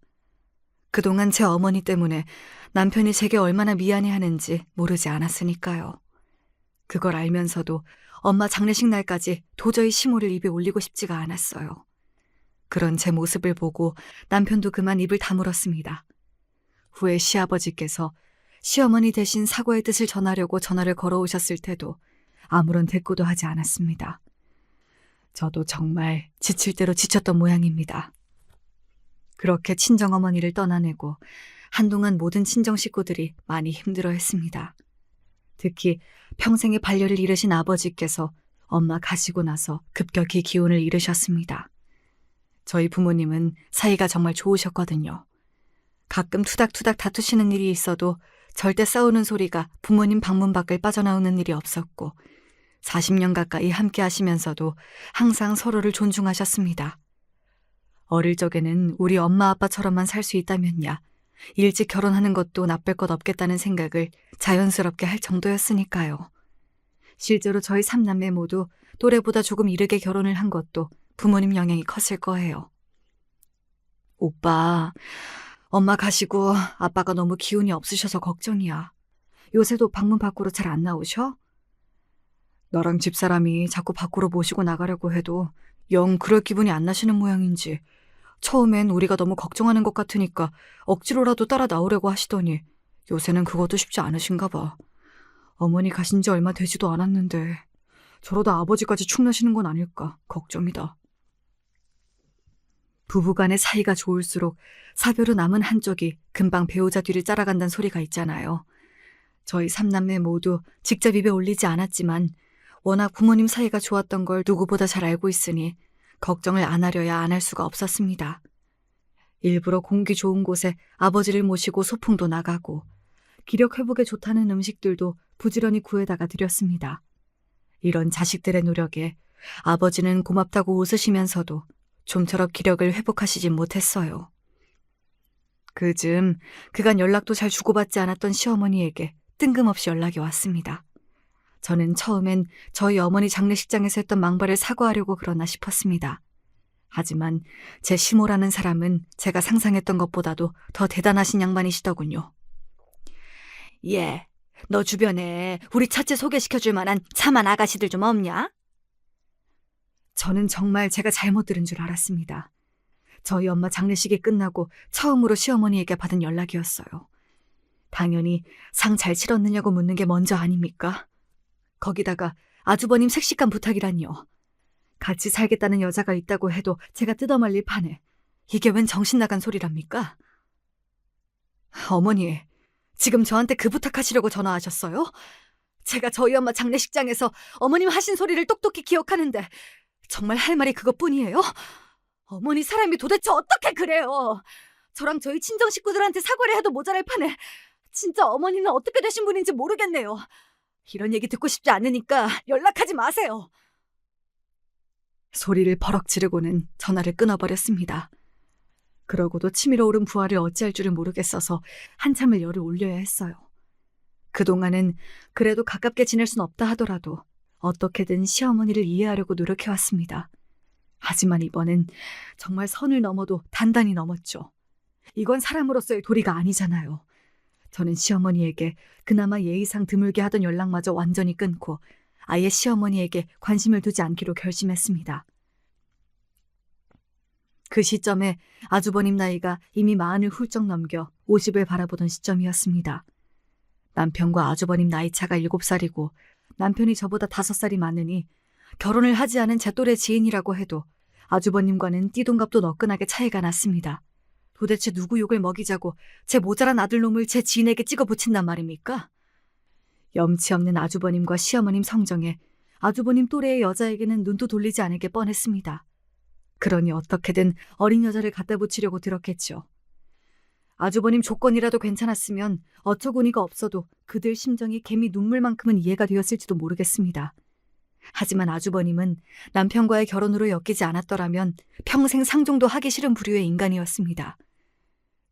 그동안 제 어머니 때문에 남편이 제게 얼마나 미안해하는지 모르지 않았으니까요. 그걸 알면서도 엄마 장례식 날까지 도저히 시모를 입에 올리고 싶지가 않았어요. 그런 제 모습을 보고 남편도 그만 입을 다물었습니다. 후에 시아버지께서 시어머니 대신 사과의 뜻을 전하려고 전화를 걸어오셨을 때도 아무런 대꾸도 하지 않았습니다. 저도 정말 지칠 대로 지쳤던 모양입니다. 그렇게 친정어머니를 떠나내고 한동안 모든 친정 식구들이 많이 힘들어했습니다. 특히 평생의 반려를 잃으신 아버지께서 엄마 가시고 나서 급격히 기운을 잃으셨습니다. 저희 부모님은 사이가 정말 좋으셨거든요. 가끔 투닥투닥 다투시는 일이 있어도 절대 싸우는 소리가 부모님 방문 밖을 빠져나오는 일이 없었고 40년 가까이 함께 하시면서도 항상 서로를 존중하셨습니다. 어릴 적에는 우리 엄마 아빠처럼만 살 수 있다면야 일찍 결혼하는 것도 나쁠 것 없겠다는 생각을 자연스럽게 할 정도였으니까요. 실제로 저희 3남매 모두 또래보다 조금 이르게 결혼을 한 것도 부모님 영향이 컸을 거예요. 오빠, 엄마 가시고 아빠가 너무 기운이 없으셔서 걱정이야. 요새도 방문 밖으로 잘 안 나오셔? 너랑 집사람이 자꾸 밖으로 모시고 나가려고 해도 영 그럴 기분이 안 나시는 모양인지 처음엔 우리가 너무 걱정하는 것 같으니까 억지로라도 따라 나오려고 하시더니 요새는 그것도 쉽지 않으신가 봐. 어머니 가신 지 얼마 되지도 않았는데 저러다 아버지까지 축나시는 건 아닐까 걱정이다. 부부간의 사이가 좋을수록 사별후 남은 한쪽이 금방 배우자 뒤를 따라간다는 소리가 있잖아요. 저희 삼남매 모두 직접 입에 올리지 않았지만 워낙 부모님 사이가 좋았던 걸 누구보다 잘 알고 있으니 걱정을 안 하려야 안 할 수가 없었습니다. 일부러 공기 좋은 곳에 아버지를 모시고 소풍도 나가고 기력 회복에 좋다는 음식들도 부지런히 구해다가 드렸습니다. 이런 자식들의 노력에 아버지는 고맙다고 웃으시면서도 좀처럼 기력을 회복하시진 못했어요. 그즈음 그간 연락도 잘 주고받지 않았던 시어머니에게 뜬금없이 연락이 왔습니다. 저는 처음엔 저희 어머니 장례식장에서 했던 망발을 사과하려고 그러나 싶었습니다. 하지만 제 시모라는 사람은 제가 상상했던 것보다도 더 대단하신 양반이시더군요. 예, 너 주변에 우리 첫째 소개시켜줄 만한 참한 아가씨들 좀 없냐? 저는 정말 제가 잘못 들은 줄 알았습니다. 저희 엄마 장례식이 끝나고 처음으로 시어머니에게 받은 연락이었어요. 당연히 상 잘 치렀느냐고 묻는 게 먼저 아닙니까? 거기다가 아주버님 색시간 부탁이란요. 같이 살겠다는 여자가 있다고 해도 제가 뜯어말릴 판에 이게 웬 정신 나간 소리랍니까? 어머니, 지금 저한테 그 부탁하시려고 전화하셨어요? 제가 저희 엄마 장례식장에서 어머님 하신 소리를 똑똑히 기억하는데 정말 할 말이 그것뿐이에요? 어머니 사람이 도대체 어떻게 그래요? 저랑 저희 친정 식구들한테 사과를 해도 모자랄 판에 진짜 어머니는 어떻게 되신 분인지 모르겠네요. 이런 얘기 듣고 싶지 않으니까 연락하지 마세요. 소리를 버럭 지르고는 전화를 끊어버렸습니다. 그러고도 치밀어 오른 부하를 어찌할 줄을 모르겠어서 한참을 열을 올려야 했어요. 그동안은 그래도 가깝게 지낼 순 없다 하더라도 어떻게든 시어머니를 이해하려고 노력해왔습니다. 하지만 이번엔 정말 선을 넘어도 단단히 넘었죠. 이건 사람으로서의 도리가 아니잖아요. 저는 시어머니에게 그나마 예의상 드물게 하던 연락마저 완전히 끊고 아예 시어머니에게 관심을 두지 않기로 결심했습니다. 그 시점에 아주버님 나이가 이미 40을 훌쩍 넘겨 50을 바라보던 시점이었습니다. 남편과 아주버님 나이 차가 7살이고 남편이 저보다 5살이 많으니 결혼을 하지 않은 제 또래 지인이라고 해도 아주버님과는 띠동갑도 너끈하게 차이가 났습니다. 도대체 누구 욕을 먹이자고 제 모자란 아들놈을 제 지인에게 찍어 붙인단 말입니까? 염치 없는 아주버님과 시어머님 성정에 아주버님 또래의 여자에게는 눈도 돌리지 않을 게 뻔했습니다. 그러니 어떻게든 어린 여자를 갖다 붙이려고 들었겠죠. 아주버님 조건이라도 괜찮았으면 어처구니가 없어도 그들 심정이 개미 눈물만큼은 이해가 되었을지도 모르겠습니다. 하지만 아주버님은 남편과의 결혼으로 엮이지 않았더라면 평생 상종도 하기 싫은 부류의 인간이었습니다.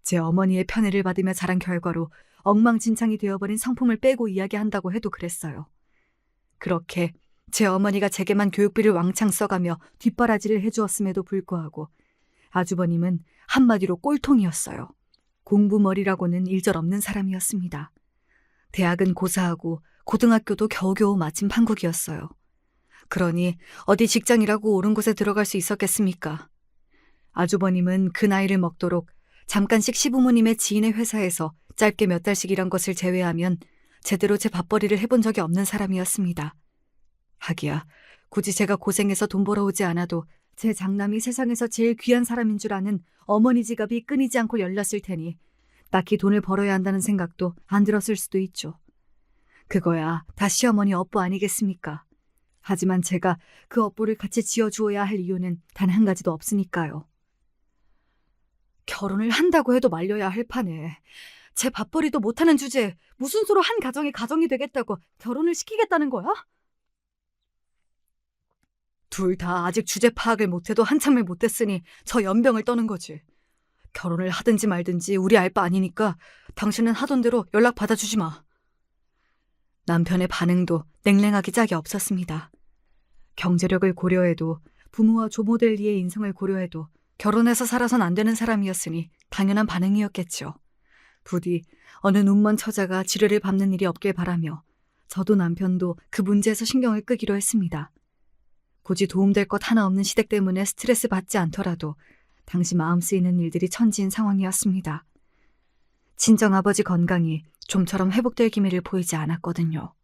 제 어머니의 편애를 받으며 자란 결과로 엉망진창이 되어버린 성품을 빼고 이야기한다고 해도 그랬어요. 그렇게 제 어머니가 제게만 교육비를 왕창 써가며 뒷바라지를 해주었음에도 불구하고 아주버님은 한마디로 꼴통이었어요. 공부머리라고는 일절없는 사람이었습니다. 대학은 고사하고 고등학교도 겨우겨우 마친 판국이었어요. 그러니 어디 직장이라고 옳은 곳에 들어갈 수 있었겠습니까? 아주버님은 그 나이를 먹도록 잠깐씩 시부모님의 지인의 회사에서 짧게 몇 달씩 일한 것을 제외하면 제대로 제 밥벌이를 해본 적이 없는 사람이었습니다. 하기야 굳이 제가 고생해서 돈 벌어오지 않아도 제 장남이 세상에서 제일 귀한 사람인 줄 아는 어머니 지갑이 끊이지 않고 열렸을 테니 딱히 돈을 벌어야 한다는 생각도 안 들었을 수도 있죠. 그거야 다 시어머니 업보 아니겠습니까? 하지만 제가 그 업보를 같이 지어주어야 할 이유는 단 한 가지도 없으니까요. 결혼을 한다고 해도 말려야 할 판에 제 밥벌이도 못하는 주제에 무슨 수로 한 가정이 가정이 되겠다고 결혼을 시키겠다는 거야? 둘 다 아직 주제 파악을 못해도 한참을 못했으니 저 연병을 떠는 거지. 결혼을 하든지 말든지 우리 알 바 아니니까 당신은 하던 대로 연락 받아주지 마. 남편의 반응도 냉랭하기 짝이 없었습니다. 경제력을 고려해도 부모와 조모될 이의 인성을 고려해도 결혼해서 살아선 안 되는 사람이었으니 당연한 반응이었겠죠. 부디 어느 눈먼 처자가 지뢰를 밟는 일이 없길 바라며 저도 남편도 그 문제에서 신경을 끄기로 했습니다. 굳이 도움될 것 하나 없는 시댁 때문에 스트레스 받지 않더라도 당시 마음 쓰이는 일들이 천지인 상황이었습니다. 친정아버지 건강이 좀처럼 회복될 기미를 보이지 않았거든요.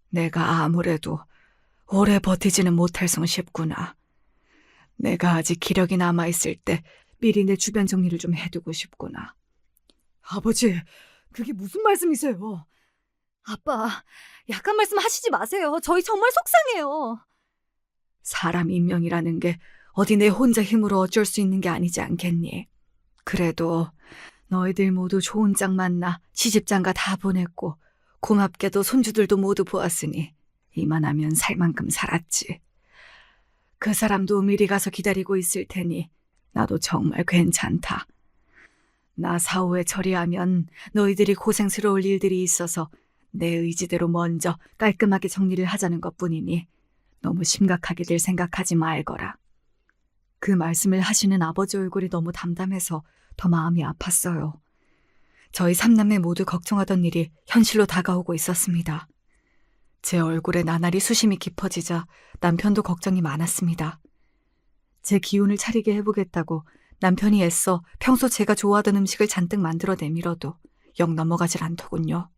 내가 아무래도 오래 버티지는 못할 성 싶구나. 내가 아직 기력이 남아있을 때 미리 내 주변 정리를 좀 해두고 싶구나. 아버지, 그게 무슨 말씀이세요? 아빠, 약한 말씀 하시지 마세요. 저희 정말 속상해요. 사람 인명이라는 게 어디 내 혼자 힘으로 어쩔 수 있는 게 아니지 않겠니? 그래도 너희들 모두 좋은 짝 만나 시집장가 다 보냈고 고맙게도 손주들도 모두 보았으니 이만하면 살 만큼 살았지. 그 사람도 미리 가서 기다리고 있을 테니 나도 정말 괜찮다. 나 사후에 처리하면 너희들이 고생스러울 일들이 있어서 내 의지대로 먼저 깔끔하게 정리를 하자는 것뿐이니 너무 심각하게들 생각하지 말거라. 그 말씀을 하시는 아버지 얼굴이 너무 담담해서 더 마음이 아팠어요. 저희 삼남매 모두 걱정하던 일이 현실로 다가오고 있었습니다. 제 얼굴에 나날이 수심이 깊어지자 남편도 걱정이 많았습니다. 제 기운을 차리게 해보겠다고 남편이 애써 평소 제가 좋아하던 음식을 잔뜩 만들어 내밀어도 영 넘어가질 않더군요.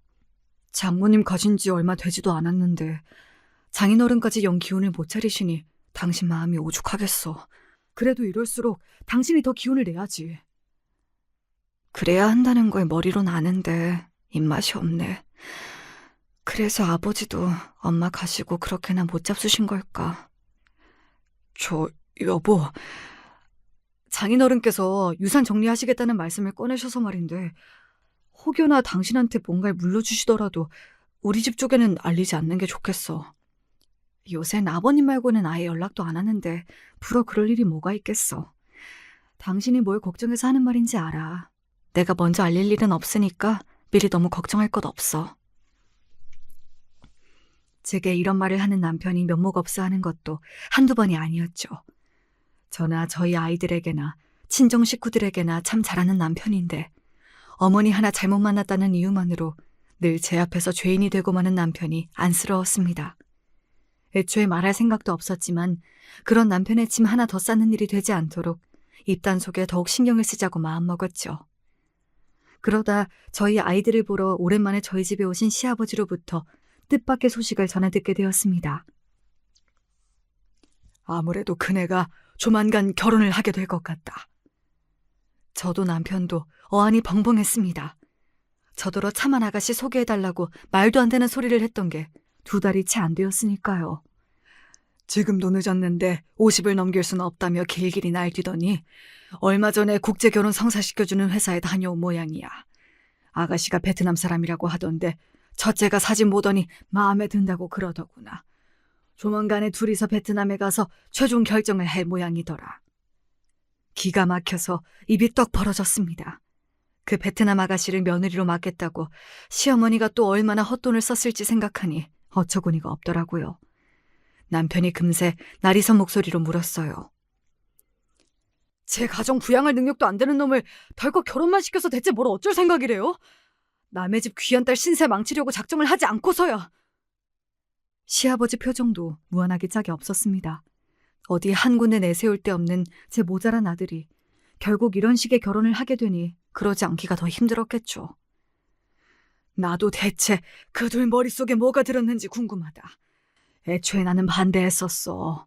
장모님 가신 지 얼마 되지도 않았는데 장인어른까지 영 기운을 못 차리시니 당신 마음이 오죽하겠어. 그래도 이럴수록 당신이 더 기운을 내야지. 그래야 한다는 걸 머리로는 아는데 입맛이 없네. 그래서 아버지도 엄마 가시고 그렇게나 못 잡수신 걸까? 여보, 장인어른께서 유산 정리하시겠다는 말씀을 꺼내셔서 말인데 혹여나 당신한테 뭔가를 물려주시더라도 우리 집 쪽에는 알리지 않는 게 좋겠어. 요샌 아버님 말고는 아예 연락도 안 하는데 불어 그럴 일이 뭐가 있겠어. 당신이 뭘 걱정해서 하는 말인지 알아. 내가 먼저 알릴 일은 없으니까 미리 너무 걱정할 것 없어. 제게 이런 말을 하는 남편이 면목 없어 하는 것도 한두 번이 아니었죠. 저나 저희 아이들에게나 친정 식구들에게나 참 잘하는 남편인데 어머니 하나 잘못 만났다는 이유만으로 늘 제 앞에서 죄인이 되고 마는 남편이 안쓰러웠습니다. 애초에 말할 생각도 없었지만 그런 남편의 짐 하나 더 쌓는 일이 되지 않도록 입단 속에 더욱 신경을 쓰자고 마음먹었죠. 그러다 저희 아이들을 보러 오랜만에 저희 집에 오신 시아버지로부터 뜻밖의 소식을 전해 듣게 되었습니다. 아무래도 그네가 조만간 결혼을 하게 될 것 같다. 저도 남편도 어안이 벙벙했습니다. 저더러 차만 아가씨 소개해달라고 말도 안 되는 소리를 했던 게 2달이 채 안 되었으니까요. 지금도 늦었는데 50을 넘길 수는 없다며 길길이 날뛰더니 얼마 전에 국제결혼 성사시켜주는 회사에 다녀온 모양이야. 아가씨가 베트남 사람이라고 하던데 첫째가 사진 보더니 마음에 든다고 그러더구나. 조만간에 둘이서 베트남에 가서 최종 결정을 할 모양이더라. 기가 막혀서 입이 떡 벌어졌습니다. 그 베트남 아가씨를 며느리로 맡겠다고 시어머니가 또 얼마나 헛돈을 썼을지 생각하니 어처구니가 없더라고요. 남편이 금세 나리선 목소리로 물었어요. 제 가정 부양할 능력도 안 되는 놈을 덜컥 결혼만 시켜서 대체 뭘 어쩔 생각이래요? 남의 집 귀한 딸 신세 망치려고 작정을 하지 않고서야. 시아버지 표정도 무한하게 짝이 없었습니다. 어디 한 군데 내세울 데 없는 제 모자란 아들이 결국 이런 식의 결혼을 하게 되니 그러지 않기가 더 힘들었겠죠. 나도 대체 그 둘 머릿속에 뭐가 들었는지 궁금하다. 애초에 나는 반대했었어.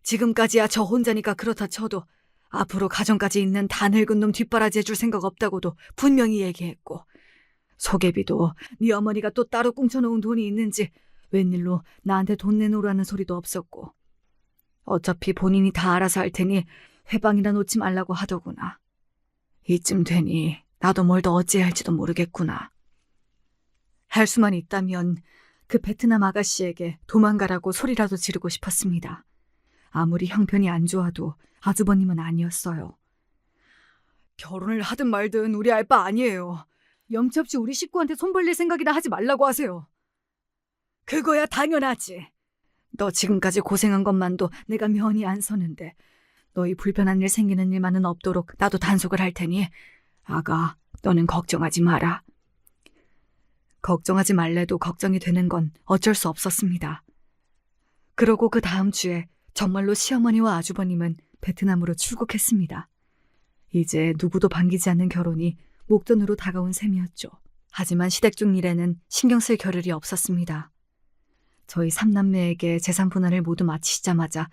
지금까지야 저 혼자니까 그렇다 쳐도 앞으로 가정까지 있는 다 늙은 놈 뒷바라지 해줄 생각 없다고도 분명히 얘기했고 소개비도 네 어머니가 또 따로 꿍쳐놓은 돈이 있는지 웬일로 나한테 돈 내놓으라는 소리도 없었고 어차피 본인이 다 알아서 할 테니 회방이나 놓지 말라고 하더구나. 이쯤 되니 나도 뭘 더 어찌해야 할지도 모르겠구나. 할 수만 있다면 그 베트남 아가씨에게 도망가라고 소리라도 지르고 싶었습니다. 아무리 형편이 안 좋아도 아주버님은 아니었어요. 결혼을 하든 말든 우리 알 바 아니에요. 염치 없이 우리 식구한테 손 벌릴 생각이나 하지 말라고 하세요. 그거야 당연하지. 너 지금까지 고생한 것만도 내가 면이 안 서는데 너희 불편한 일 생기는 일만은 없도록 나도 단속을 할 테니 아가, 너는 걱정하지 마라. 걱정하지 말래도 걱정이 되는 건 어쩔 수 없었습니다. 그러고 그 다음 주에 정말로 시어머니와 아주버님은 베트남으로 출국했습니다. 이제 누구도 반기지 않는 결혼이 목돈으로 다가온 셈이었죠. 하지만 시댁 중 일에는 신경 쓸 겨를이 없었습니다. 저희 삼남매에게 재산 분할을 모두 마치시자마자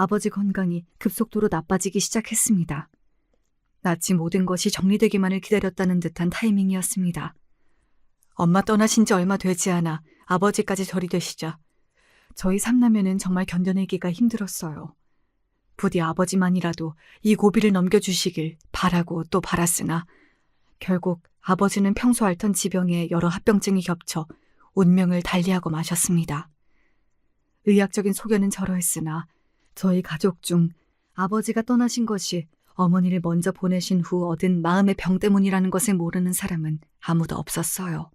아버지 건강이 급속도로 나빠지기 시작했습니다. 마치 모든 것이 정리되기만을 기다렸다는 듯한 타이밍이었습니다. 엄마 떠나신 지 얼마 되지 않아 아버지까지 절이 되시자 저희 삼남매는 정말 견뎌내기가 힘들었어요. 부디 아버지만이라도 이 고비를 넘겨주시길 바라고 또 바랐으나 결국 아버지는 평소 앓던 지병에 여러 합병증이 겹쳐 운명을 달리하고 마셨습니다. 의학적인 소견은 저러했으나 저희 가족 중 아버지가 떠나신 것이 어머니를 먼저 보내신 후 얻은 마음의 병 때문이라는 것을 모르는 사람은 아무도 없었어요.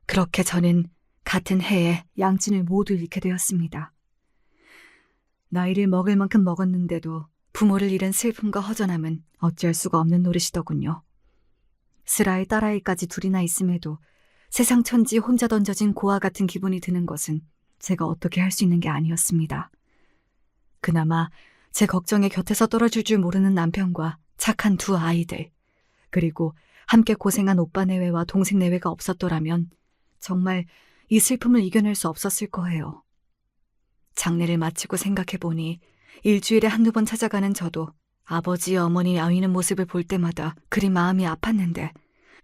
그렇게 저는 같은 해에 양친을 모두 잃게 되었습니다. 나이를 먹을 만큼 먹었는데도 부모를 잃은 슬픔과 허전함은 어쩔 수가 없는 노릇이더군요. 슬아이 딸아이까지 둘이나 있음에도 세상 천지 혼자 던져진 고아 같은 기분이 드는 것은 제가 어떻게 할 수 있는 게 아니었습니다. 그나마 제 걱정에 곁에서 떨어질 줄 모르는 남편과 착한 두 아이들, 그리고 함께 고생한 오빠 내외와 동생 내외가 없었더라면 정말 이 슬픔을 이겨낼 수 없었을 거예요. 장례를 마치고 생각해보니 일주일에 한두 번 찾아가는 저도 아버지, 어머니 아위는 모습을 볼 때마다 그리 마음이 아팠는데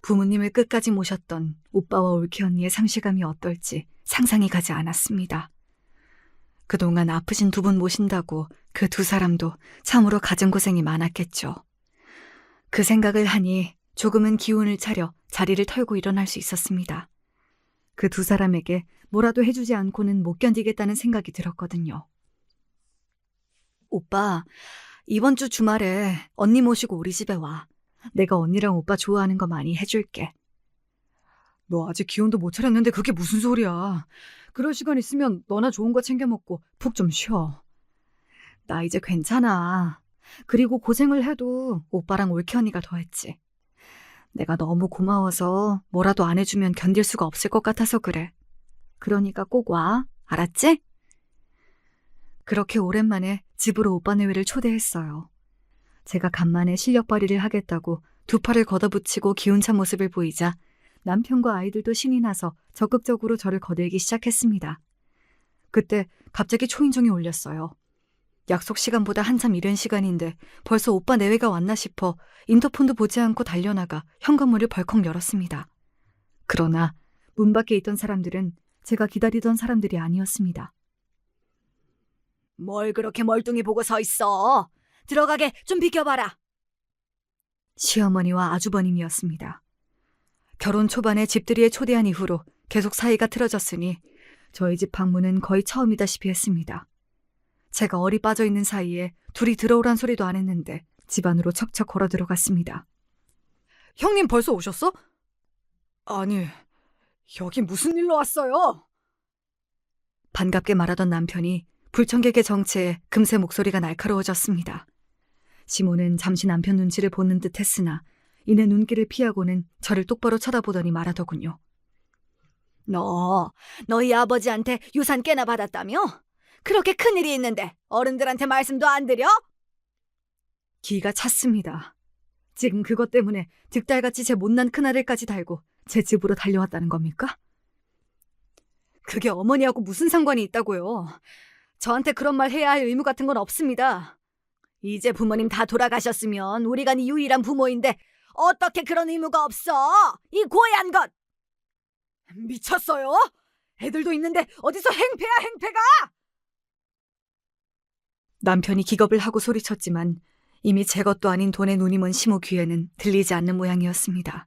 부모님을 끝까지 모셨던 오빠와 올케 언니의 상실감이 어떨지 상상이 가지 않았습니다. 그동안 아프신 두 분 모신다고 그 두 사람도 참으로 가진 고생이 많았겠죠. 그 생각을 하니 조금은 기운을 차려 자리를 털고 일어날 수 있었습니다. 그 두 사람에게 뭐라도 해주지 않고는 못 견디겠다는 생각이 들었거든요. 오빠, 이번 주 주말에 언니 모시고 우리 집에 와. 내가 언니랑 오빠 좋아하는 거 많이 해줄게. 너 아직 기운도 못 차렸는데 그게 무슨 소리야. 그럴 시간 있으면 너나 좋은 거 챙겨 먹고 푹 좀 쉬어. 나 이제 괜찮아. 그리고 고생을 해도 오빠랑 올케 언니가 더 했지. 내가 너무 고마워서 뭐라도 안 해주면 견딜 수가 없을 것 같아서 그래. 그러니까 꼭 와. 알았지? 그렇게 오랜만에 집으로 오빠 내외를 초대했어요. 제가 간만에 실력 발휘를 하겠다고 두 팔을 걷어붙이고 기운찬 모습을 보이자 남편과 아이들도 신이 나서 적극적으로 저를 거들기 시작했습니다. 그때 갑자기 초인종이 울렸어요. 약속 시간보다 한참 이른 시간인데 벌써 오빠 내외가 왔나 싶어 인터폰도 보지 않고 달려나가 현관문을 벌컥 열었습니다. 그러나 문 밖에 있던 사람들은 제가 기다리던 사람들이 아니었습니다. 뭘 그렇게 멀뚱히 보고 서 있어? 들어가게 좀 비켜봐라. 시어머니와 아주버님이었습니다. 결혼 초반에 집들이에 초대한 이후로 계속 사이가 틀어졌으니 저희 집 방문은 거의 처음이다시피 했습니다. 제가 얼이 빠져있는 사이에 둘이 들어오란 소리도 안 했는데 집 안으로 척척 걸어 들어갔습니다. 형님 벌써 오셨어? 아니, 여기 무슨 일로 왔어요? 반갑게 말하던 남편이 불청객의 정체에 금세 목소리가 날카로워졌습니다. 시모는 잠시 남편 눈치를 보는 듯 했으나 이내 눈길을 피하고는 저를 똑바로 쳐다보더니 말하더군요. 너희 아버지한테 유산 꽤나 받았다며? 그렇게 큰일이 있는데 어른들한테 말씀도 안 드려? 기가 찼습니다. 지금 그것 때문에 득달같이 제 못난 큰아들까지 달고 제 집으로 달려왔다는 겁니까? 그게 어머니하고 무슨 상관이 있다고요. 저한테 그런 말 해야 할 의무 같은 건 없습니다. 이제 부모님 다 돌아가셨으면 우리가 네 유일한 부모인데 어떻게 그런 의무가 없어? 이 고얀 것! 미쳤어요? 애들도 있는데 어디서 행패야 행패가! 남편이 기겁을 하고 소리쳤지만 이미 제 것도 아닌 돈에 눈이 먼 시모 귀에는 들리지 않는 모양이었습니다.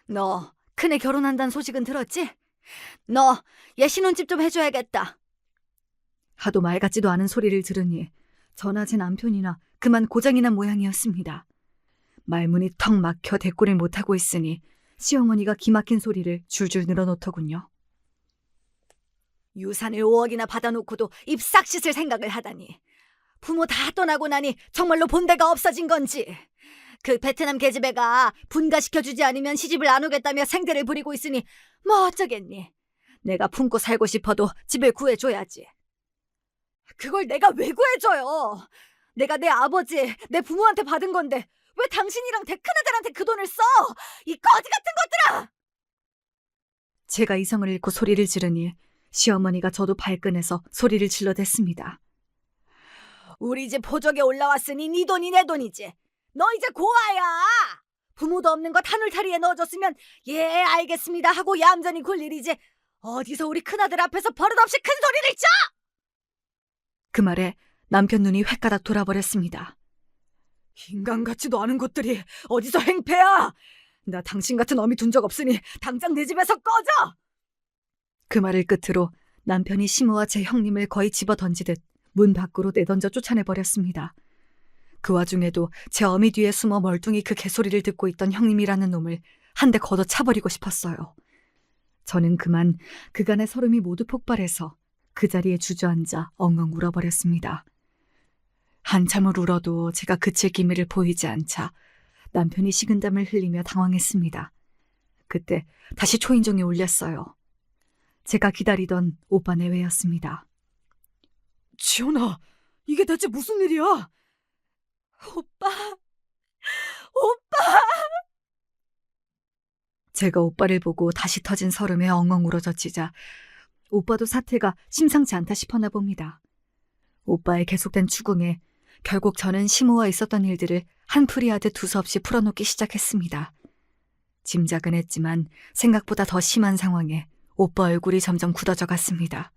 너 큰애 결혼한다는 소식은 들었지? 너 얘 신혼집 좀 해줘야겠다. 하도 말 같지도 않은 소리를 들으니 저나 제 남편이나 그만 고장이 난 모양이었습니다. 말문이 턱 막혀 대꾸를 못하고 있으니 시어머니가 기막힌 소리를 줄줄 늘어놓더군요. 유산을 5억이나 받아놓고도 입 싹 씻을 생각을 하다니. 부모 다 떠나고 나니 정말로 본데가 없어진 건지. 그 베트남 계집애가 분가시켜주지 않으면 시집을 안 오겠다며 생대를 부리고 있으니 뭐 어쩌겠니. 내가 품고 살고 싶어도 집을 구해줘야지. 그걸 내가 왜 구해줘요? 내가 내 아버지, 내 부모한테 받은 건데 왜 당신이랑 데크나들한테 그 돈을 써? 이 거지 같은 것들아! 제가 이성을 잃고 소리를 지르니 시어머니가 저도 발끈해서 소리를 질러댔습니다. 우리 집 호적에 올라왔으니 네 돈이 내 돈이지. 너 이제 고아야. 부모도 없는 것 한울타리에 넣어줬으면 예 알겠습니다 하고 얌전히 굴 일이지. 어디서 우리 큰아들 앞에서 버릇없이 큰 소리를 쳐! 그 말에 남편 눈이 횟가닥 돌아버렸습니다. 인간 같지도 않은 것들이 어디서 행패야! 나 당신 같은 어미 둔 적 없으니 당장 내 집에서 꺼져! 그 말을 끝으로 남편이 시모와 제 형님을 거의 집어 던지듯 문 밖으로 내던져 쫓아내버렸습니다. 그 와중에도 제 어미 뒤에 숨어 멀뚱히 그 개소리를 듣고 있던 형님이라는 놈을 한 대 걷어 차버리고 싶었어요. 저는 그만 그간의 서름이 모두 폭발해서 그 자리에 주저앉아 엉엉 울어버렸습니다. 한참을 울어도 제가 그칠 기미를 보이지 않자 남편이 식은땀을 흘리며 당황했습니다. 그때 다시 초인종이 울렸어요. 제가 기다리던 오빠 내외였습니다. 지연아, 이게 대체 무슨 일이야? 오빠. 제가 오빠를 보고 다시 터진 서름에 엉엉 울어젖히자 오빠도 사태가 심상치 않다 싶었나 봅니다. 오빠의 계속된 추궁에 결국 저는 시모와 있었던 일들을 한풀이하듯 두서없이 풀어놓기 시작했습니다. 짐작은 했지만 생각보다 더 심한 상황에 오빠 얼굴이 점점 굳어져 갔습니다.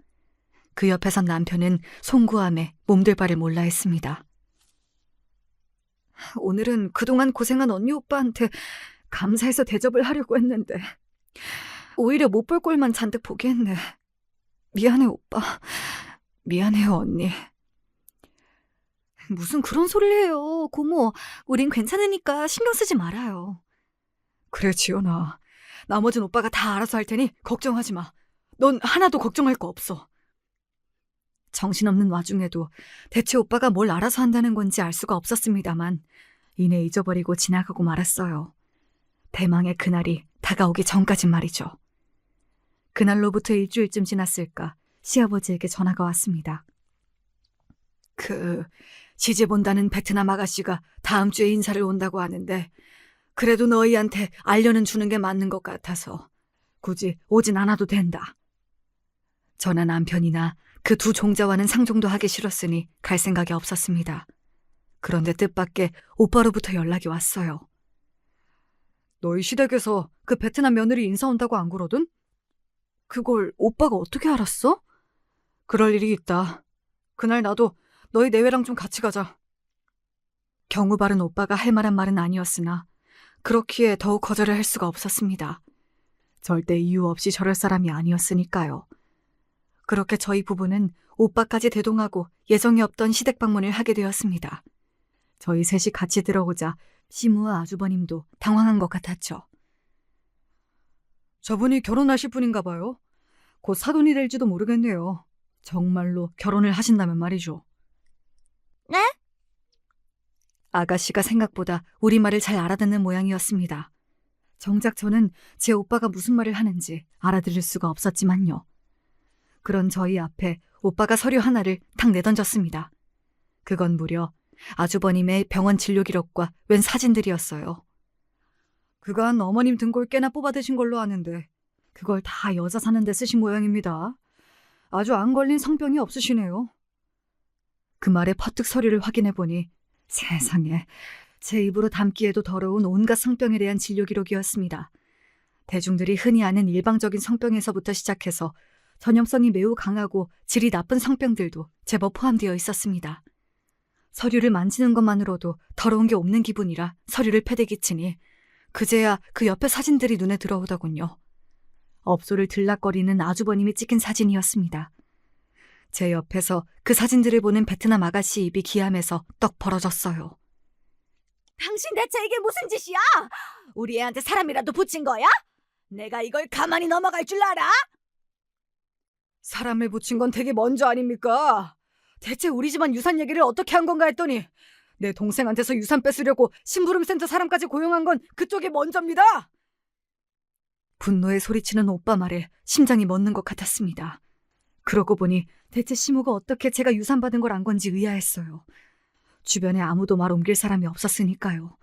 그 옆에선 남편은 송구함에 몸둘 바를 몰라 했습니다. 오늘은 그동안 고생한 언니 오빠한테 감사해서 대접을 하려고 했는데 오히려 못 볼 꼴만 잔뜩 보게 했네. 미안해 오빠. 미안해요 언니. 무슨 그런 소리를 해요. 고모, 우린 괜찮으니까 신경 쓰지 말아요. 그래 지연아. 나머진 오빠가 다 알아서 할 테니 걱정하지 마. 넌 하나도 걱정할 거 없어. 정신없는 와중에도 대체 오빠가 뭘 알아서 한다는 건지 알 수가 없었습니다만 이내 잊어버리고 지나가고 말았어요. 대망의 그날이 다가오기 전까진 말이죠. 그날로부터 일주일쯤 지났을까 시아버지에게 전화가 왔습니다. 시집 온다는 베트남 아가씨가 다음 주에 인사를 온다고 하는데 그래도 너희한테 알려는 주는 게 맞는 것 같아서 굳이 오진 않아도 된다. 저나 남편이나 그 두 종자와는 상종도 하기 싫었으니 갈 생각이 없었습니다. 그런데 뜻밖의 오빠로부터 연락이 왔어요. 너희 시댁에서 그 베트남 며느리 인사 온다고 안 그러든? 그걸 오빠가 어떻게 알았어? 그럴 일이 있다. 그날 나도 너희 내외랑 좀 같이 가자. 경우 바른 오빠가 할 만한 말은 아니었으나 그렇기에 더욱 거절을 할 수가 없었습니다. 절대 이유 없이 저럴 사람이 아니었으니까요. 그렇게 저희 부부는 오빠까지 대동하고 예정이 없던 시댁 방문을 하게 되었습니다. 저희 셋이 같이 들어오자 시무와 아주버님도 당황한 것 같았죠. 저분이 결혼하실 분인가 봐요. 곧 사돈이 될지도 모르겠네요. 정말로 결혼을 하신다면 말이죠. 네? 아가씨가 생각보다 우리말을 잘 알아듣는 모양이었습니다. 정작 저는 제 오빠가 무슨 말을 하는지 알아들을 수가 없었지만요. 그런 저희 앞에 오빠가 서류 하나를 탁 내던졌습니다. 그건 무려 아주버님의 병원 진료 기록과 웬 사진들이었어요. 그간 어머님 등골 꽤나 뽑아드신 걸로 아는데 그걸 다 여자 사는 데 쓰신 모양입니다. 아주 안 걸린 성병이 없으시네요. 그 말에 퍼뜩 서류를 확인해보니 세상에 제 입으로 담기에도 더러운 온갖 성병에 대한 진료 기록이었습니다. 대중들이 흔히 아는 일방적인 성병에서부터 시작해서 전염성이 매우 강하고 질이 나쁜 성병들도 제법 포함되어 있었습니다. 서류를 만지는 것만으로도 더러운 게 없는 기분이라 서류를 패대기 치니 그제야 그 옆에 사진들이 눈에 들어오더군요. 업소를 들락거리는 아주버님이 찍힌 사진이었습니다. 제 옆에서 그 사진들을 보는 베트남 아가씨 입이 기함에서 떡 벌어졌어요. 당신 대체 이게 무슨 짓이야? 우리 애한테 사람이라도 붙인 거야? 내가 이걸 가만히 넘어갈 줄 알아? 사람을 붙인 건 되게 먼저 아닙니까? 대체 우리 집안 유산 얘기를 어떻게 한 건가 했더니 내 동생한테서 유산 뺏으려고 심부름센터 사람까지 고용한 건 그쪽이 먼저입니다. 분노에 소리치는 오빠 말에 심장이 멎는 것 같았습니다. 그러고 보니 대체 시모가 어떻게 제가 유산 받은 걸 안 건지 의아했어요. 주변에 아무도 말 옮길 사람이 없었으니까요.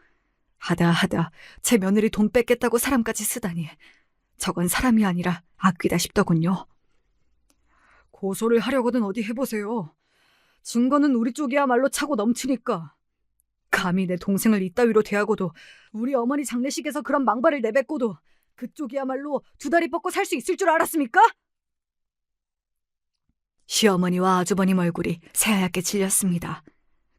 하다 제 며느리 돈 뺏겠다고 사람까지 쓰다니 저건 사람이 아니라 악귀다 싶더군요. 고소를 하려거든 어디 해보세요. 증거는 우리 쪽이야말로 차고 넘치니까. 감히 내 동생을 이따위로 대하고도 우리 어머니 장례식에서 그런 망발을 내뱉고도 그쪽이야말로 두 다리 뻗고 살 수 있을 줄 알았습니까? 시어머니와 아주버님 얼굴이 새하얗게 질렸습니다.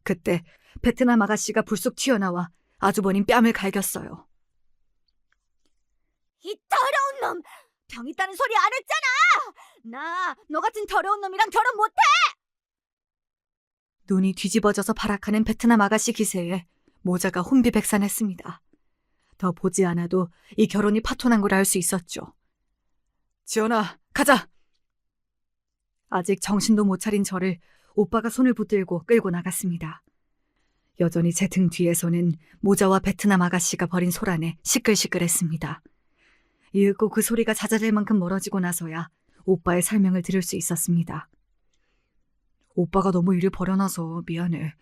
그때 베트남 아가씨가 불쑥 튀어나와 아주버님 뺨을 갈겼어요. 이 더러운 놈! 병 있다는 소리 안 했잖아! 나 너 같은 더러운 놈이랑 결혼 못해! 눈이 뒤집어져서 발악하는 베트남 아가씨 기세에 모자가 혼비백산했습니다. 더 보지 않아도 이 결혼이 파토난 걸 알 수 있었죠. 지연아, 가자! 아직 정신도 못 차린 저를 오빠가 손을 붙들고 끌고 나갔습니다. 여전히 제 등 뒤에서는 모자와 베트남 아가씨가 벌인 소란에 시끌시끌했습니다. 이윽고 그 소리가 잦아들 만큼 멀어지고 나서야 오빠의 설명을 들을 수 있었습니다. 오빠가 너무 일을 벌여놔서 미안해.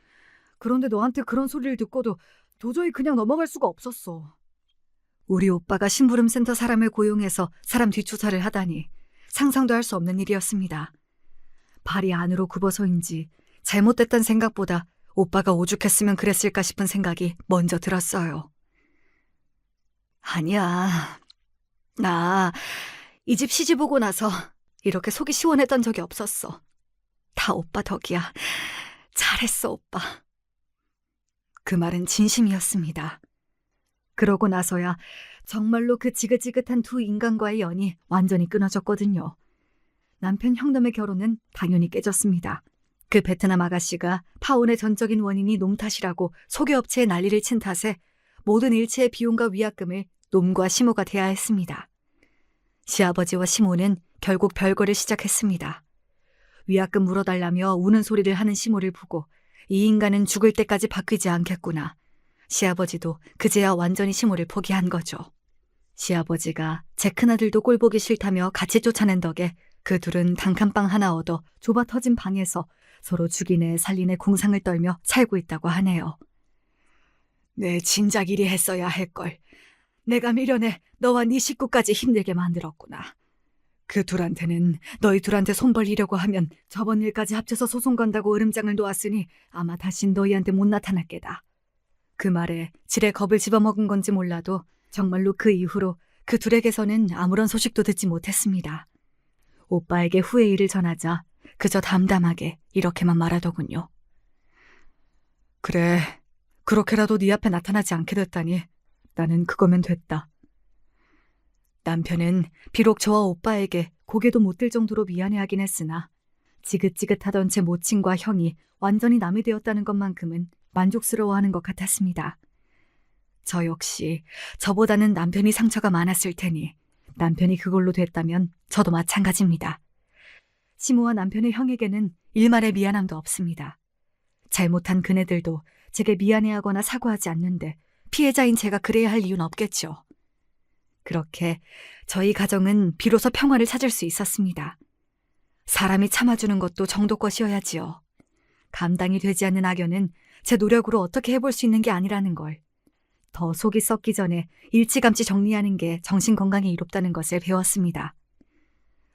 그런데 너한테 그런 소리를 듣고도 도저히 그냥 넘어갈 수가 없었어. 우리 오빠가 심부름센터 사람을 고용해서 사람 뒷조사를 하다니 상상도 할 수 없는 일이었습니다. 발이 안으로 굽어서인지 잘못됐단 생각보다 오빠가 오죽했으면 그랬을까 싶은 생각이 먼저 들었어요. 아니야. 나 이 집 시집 오고 나서 이렇게 속이 시원했던 적이 없었어. 다 오빠 덕이야. 잘했어, 오빠. 그 말은 진심이었습니다. 그러고 나서야 정말로 그 지긋지긋한 두 인간과의 연이 완전히 끊어졌거든요. 남편 형놈의 결혼은 당연히 깨졌습니다. 그 베트남 아가씨가 파혼의 전적인 원인이 놈 탓이라고 소개업체에 난리를 친 탓에 모든 일체의 비용과 위약금을 놈과 시모가 대야 했습니다. 시아버지와 시모는 결국 별거를 시작했습니다. 위약금 물어달라며 우는 소리를 하는 시모를 보고 이 인간은 죽을 때까지 바뀌지 않겠구나. 시아버지도 그제야 완전히 시모를 포기한 거죠. 시아버지가 제 큰아들도 꼴보기 싫다며 같이 쫓아낸 덕에 그 둘은 단칸방 하나 얻어 좁아 터진 방에서 서로 죽이네 살리네 공상을 떨며 살고 있다고 하네요. 내 진작 이리 했어야 할걸. 내가 미련해 너와 네 식구까지 힘들게 만들었구나. 그 둘한테는 너희 둘한테 손 벌리려고 하면 저번 일까지 합쳐서 소송 건다고 으름장을 놓았으니 아마 다신 너희한테 못 나타날 게다. 그 말에 지레 겁을 집어먹은 건지 몰라도 정말로 그 이후로 그 둘에게서는 아무런 소식도 듣지 못했습니다. 오빠에게 후의 일을 전하자 그저 담담하게 이렇게만 말하더군요. 그래, 그렇게라도 네 앞에 나타나지 않게 됐다니 나는 그거면 됐다. 남편은 비록 저와 오빠에게 고개도 못 들 정도로 미안해하긴 했으나 지긋지긋하던 제 모친과 형이 완전히 남이 되었다는 것만큼은 만족스러워하는 것 같았습니다. 저 역시 저보다는 남편이 상처가 많았을 테니 남편이 그걸로 됐다면 저도 마찬가지입니다. 시모와 남편의 형에게는 일말의 미안함도 없습니다. 잘못한 그네들도 제게 미안해하거나 사과하지 않는데 피해자인 제가 그래야 할 이유는 없겠죠. 그렇게 저희 가정은 비로소 평화를 찾을 수 있었습니다. 사람이 참아주는 것도 정도껏이어야지요. 감당이 되지 않는 악연은 제 노력으로 어떻게 해볼 수 있는 게 아니라는 걸. 더 속이 썩기 전에 일찌감치 정리하는 게 정신건강에 이롭다는 것을 배웠습니다.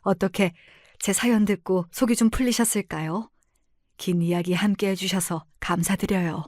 어떻게 제 사연 듣고 속이 좀 풀리셨을까요? 긴 이야기 함께 해주셔서 감사드려요.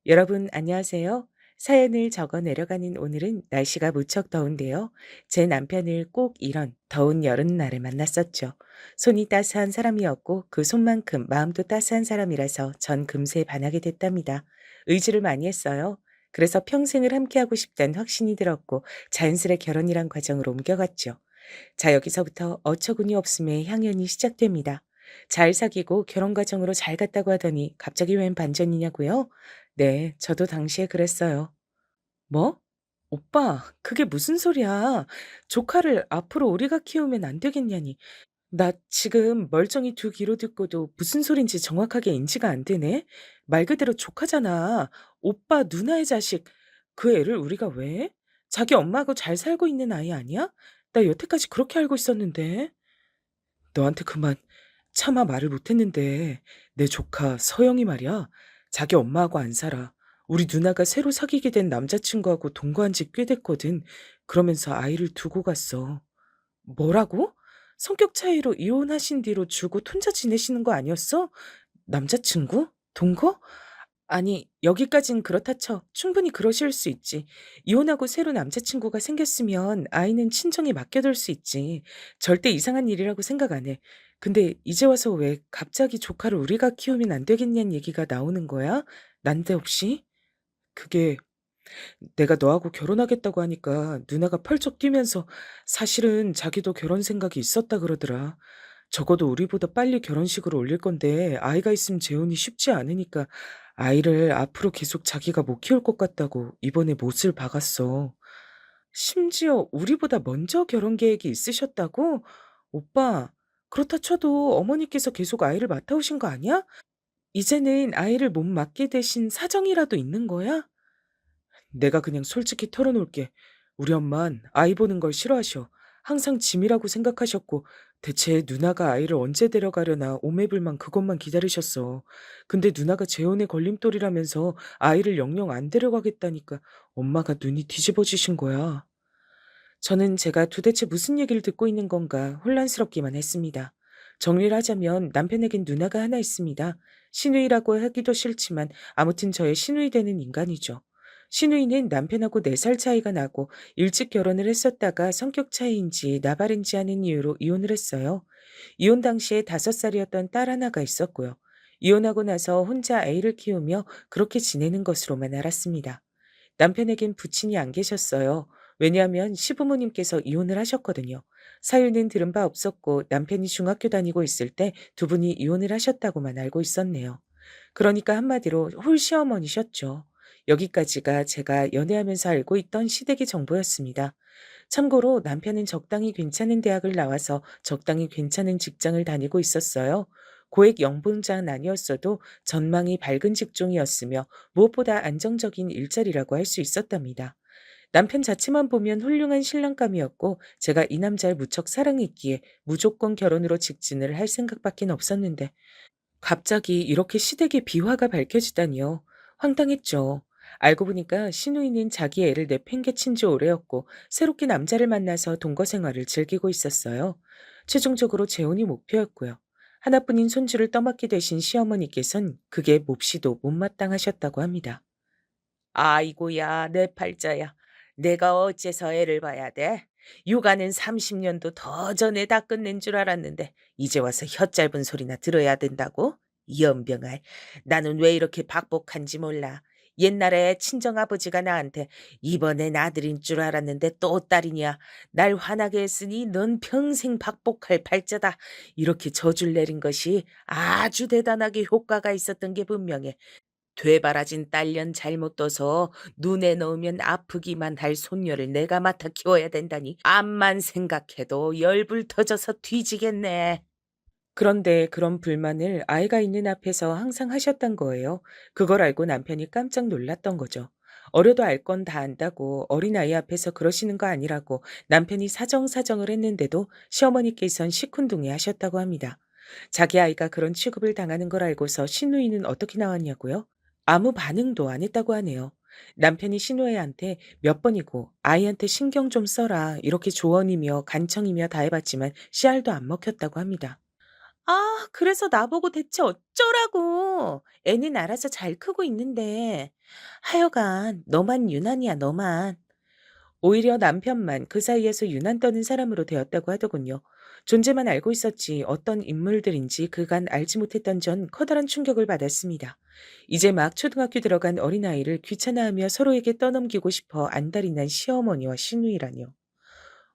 여러분 안녕하세요. 사연을 적어 내려가는 오늘은 날씨가 무척 더운데요. 제 남편을 꼭 이런 더운 여름날에 만났었죠. 손이 따스한 사람이었고 그 손만큼 마음도 따스한 사람이라서 전 금세 반하게 됐답니다. 의지를 많이 했어요. 그래서 평생을 함께하고 싶다는 확신이 들었고 자연스레 결혼이란 과정으로 옮겨갔죠. 자, 여기서부터 어처구니 없음의 향연이 시작됩니다. 잘 사귀고 결혼 과정으로 잘 갔다고 하더니 갑자기 웬 반전이냐고요? 네, 저도 당시에 그랬어요. 뭐? 오빠, 그게 무슨 소리야. 조카를 앞으로 우리가 키우면 안 되겠냐니. 나 지금 멀쩡히 두 귀로 듣고도 무슨 소린지 정확하게 인지가 안 되네. 말 그대로 조카잖아. 오빠 누나의 자식. 그 애를 우리가 왜 해? 자기 엄마하고 잘 살고 있는 아이 아니야? 나 여태까지 그렇게 알고 있었는데. 너한테 그만 차마 말을 못했는데 내 조카 서영이 말이야. 자기 엄마하고 안 살아. 우리 누나가 새로 사귀게 된 남자친구하고 동거한 지 꽤 됐거든. 그러면서 아이를 두고 갔어. 뭐라고? 성격 차이로 이혼하신 뒤로 줄곧 혼자 지내시는 거 아니었어? 남자친구? 동거? 아니, 여기까진 그렇다 쳐. 충분히 그러실 수 있지. 이혼하고 새로 남자친구가 생겼으면 아이는 친정에 맡겨둘 수 있지. 절대 이상한 일이라고 생각 안 해. 근데 이제 와서 왜 갑자기 조카를 우리가 키우면 안 되겠냐는 얘기가 나오는 거야? 난데없이? 그게 내가 너하고 결혼하겠다고 하니까 누나가 펄쩍 뛰면서 사실은 자기도 결혼 생각이 있었다 그러더라. 적어도 우리보다 빨리 결혼식을 올릴 건데 아이가 있으면 재혼이 쉽지 않으니까 아이를 앞으로 계속 자기가 못 키울 것 같다고 이번에 못을 박았어. 심지어 우리보다 먼저 결혼 계획이 있으셨다고? 오빠, 그렇다 쳐도 어머니께서 계속 아이를 맡아오신 거 아니야? 이제는 아이를 못 맡게 되신 사정이라도 있는 거야? 내가 그냥 솔직히 털어놓을게. 우리 엄만 아이 보는 걸 싫어하셔. 항상 짐이라고 생각하셨고, 대체 누나가 아이를 언제 데려가려나 오매불만 그것만 기다리셨어. 근데 누나가 재혼의 걸림돌이라면서 아이를 영영 안 데려가겠다니까 엄마가 눈이 뒤집어지신 거야. 저는 제가 도대체 무슨 얘기를 듣고 있는 건가 혼란스럽기만 했습니다. 정리를 하자면 남편에겐 누나가 하나 있습니다. 시누이라고 하기도 싫지만 아무튼 저의 시누이 되는 인간이죠. 시누이는 남편하고 4살 차이가 나고 일찍 결혼을 했었다가 성격 차이인지 나발인지 하는 이유로 이혼을 했어요. 이혼 당시에 5살이었던 딸 하나가 있었고요. 이혼하고 나서 혼자 아이를 키우며 그렇게 지내는 것으로만 알았습니다. 남편에겐 부친이 안 계셨어요. 왜냐하면 시부모님께서 이혼을 하셨거든요. 사유는 들은 바 없었고 남편이 중학교 다니고 있을 때 두 분이 이혼을 하셨다고만 알고 있었네요. 그러니까 한마디로 홀시어머니셨죠. 여기까지가 제가 연애하면서 알고 있던 시댁의 정보였습니다. 참고로 남편은 적당히 괜찮은 대학을 나와서 적당히 괜찮은 직장을 다니고 있었어요. 고액 연봉자는 아니었어도 전망이 밝은 직종이었으며 무엇보다 안정적인 일자리라고 할 수 있었답니다. 남편 자체만 보면 훌륭한 신랑감이었고 제가 이 남자를 무척 사랑했기에 무조건 결혼으로 직진을 할 생각밖엔 없었는데 갑자기 이렇게 시댁의 비화가 밝혀지다니요. 황당했죠. 알고 보니까 시누이는 자기 애를 내팽개친 지 오래였고 새롭게 남자를 만나서 동거 생활을 즐기고 있었어요. 최종적으로 재혼이 목표였고요. 하나뿐인 손주를 떠맡게 되신 시어머니께선 그게 몹시도 못마땅하셨다고 합니다. 아이고야, 내 팔자야. 내가 어째서 애를 봐야 돼? 육아는 30년도 더 전에 다 끝낸 줄 알았는데 이제 와서 혀 짧은 소리나 들어야 된다고? 연병알, 나는 왜 이렇게 박복한지 몰라. 옛날에 친정아버지가 나한테 이번엔 아들인 줄 알았는데 또 딸이냐. 날 화나게 했으니 넌 평생 박복할 팔자다. 이렇게 저줄 내린 것이 아주 대단하게 효과가 있었던 게 분명해. 되바라진 딸년 잘못 둬서 눈에 넣으면 아프기만 할 손녀를 내가 맡아 키워야 된다니 암만 생각해도 열불 터져서 뒤지겠네. 그런데 그런 불만을 아이가 있는 앞에서 항상 하셨던 거예요. 그걸 알고 남편이 깜짝 놀랐던 거죠. 어려도 알 건 다 안다고 어린아이 앞에서 그러시는 거 아니라고 남편이 사정사정을 했는데도 시어머니께선 시큰둥해 하셨다고 합니다. 자기 아이가 그런 취급을 당하는 걸 알고서 시누이는 어떻게 나왔냐고요? 아무 반응도 안 했다고 하네요. 남편이 시누이한테 몇 번이고 아이한테 신경 좀 써라 이렇게 조언이며 간청이며 다 해봤지만 씨알도 안 먹혔다고 합니다. 아, 그래서 나보고 대체 어쩌라고. 애는 알아서 잘 크고 있는데. 하여간 너만 유난이야, 너만. 오히려 남편만 그 사이에서 유난 떠는 사람으로 되었다고 하더군요. 존재만 알고 있었지 어떤 인물들인지 그간 알지 못했던 전 커다란 충격을 받았습니다. 이제 막 초등학교 들어간 어린아이를 귀찮아하며 서로에게 떠넘기고 싶어 안달이 난 시어머니와 시누이라뇨.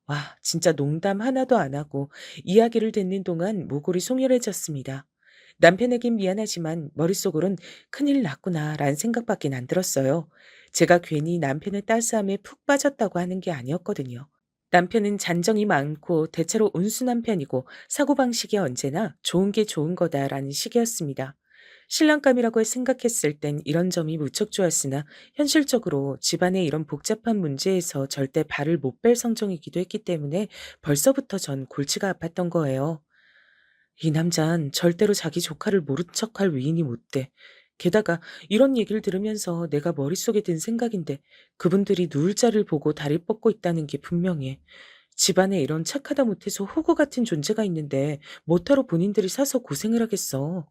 와, 진짜 농담 하나도 안 하고 이야기를 듣는 동안 모골이 송열해졌습니다. 남편에겐 미안하지만 머릿속으론 큰일 났구나라는 생각밖에 안 들었어요. 제가 괜히 남편의 따스함에 푹 빠졌다고 하는 게 아니었거든요. 남편은 잔정이 많고 대체로 온순한 편이고 사고방식이 언제나 좋은 게 좋은 거다라는 식이었습니다. 신랑감이라고 생각했을 땐 이런 점이 무척 좋았으나 현실적으로 집안의 이런 복잡한 문제에서 절대 발을 못 뺄 성정이기도 했기 때문에 벌써부터 전 골치가 아팠던 거예요. 이 남잔 절대로 자기 조카를 모른 척할 위인이 못 돼. 게다가 이런 얘기를 들으면서 내가 머릿속에 든 생각인데 그분들이 누울 자를 보고 다리 뻗고 있다는 게 분명해. 집안에 이런 착하다 못해서 호구 같은 존재가 있는데 못하러 본인들이 사서 고생을 하겠어.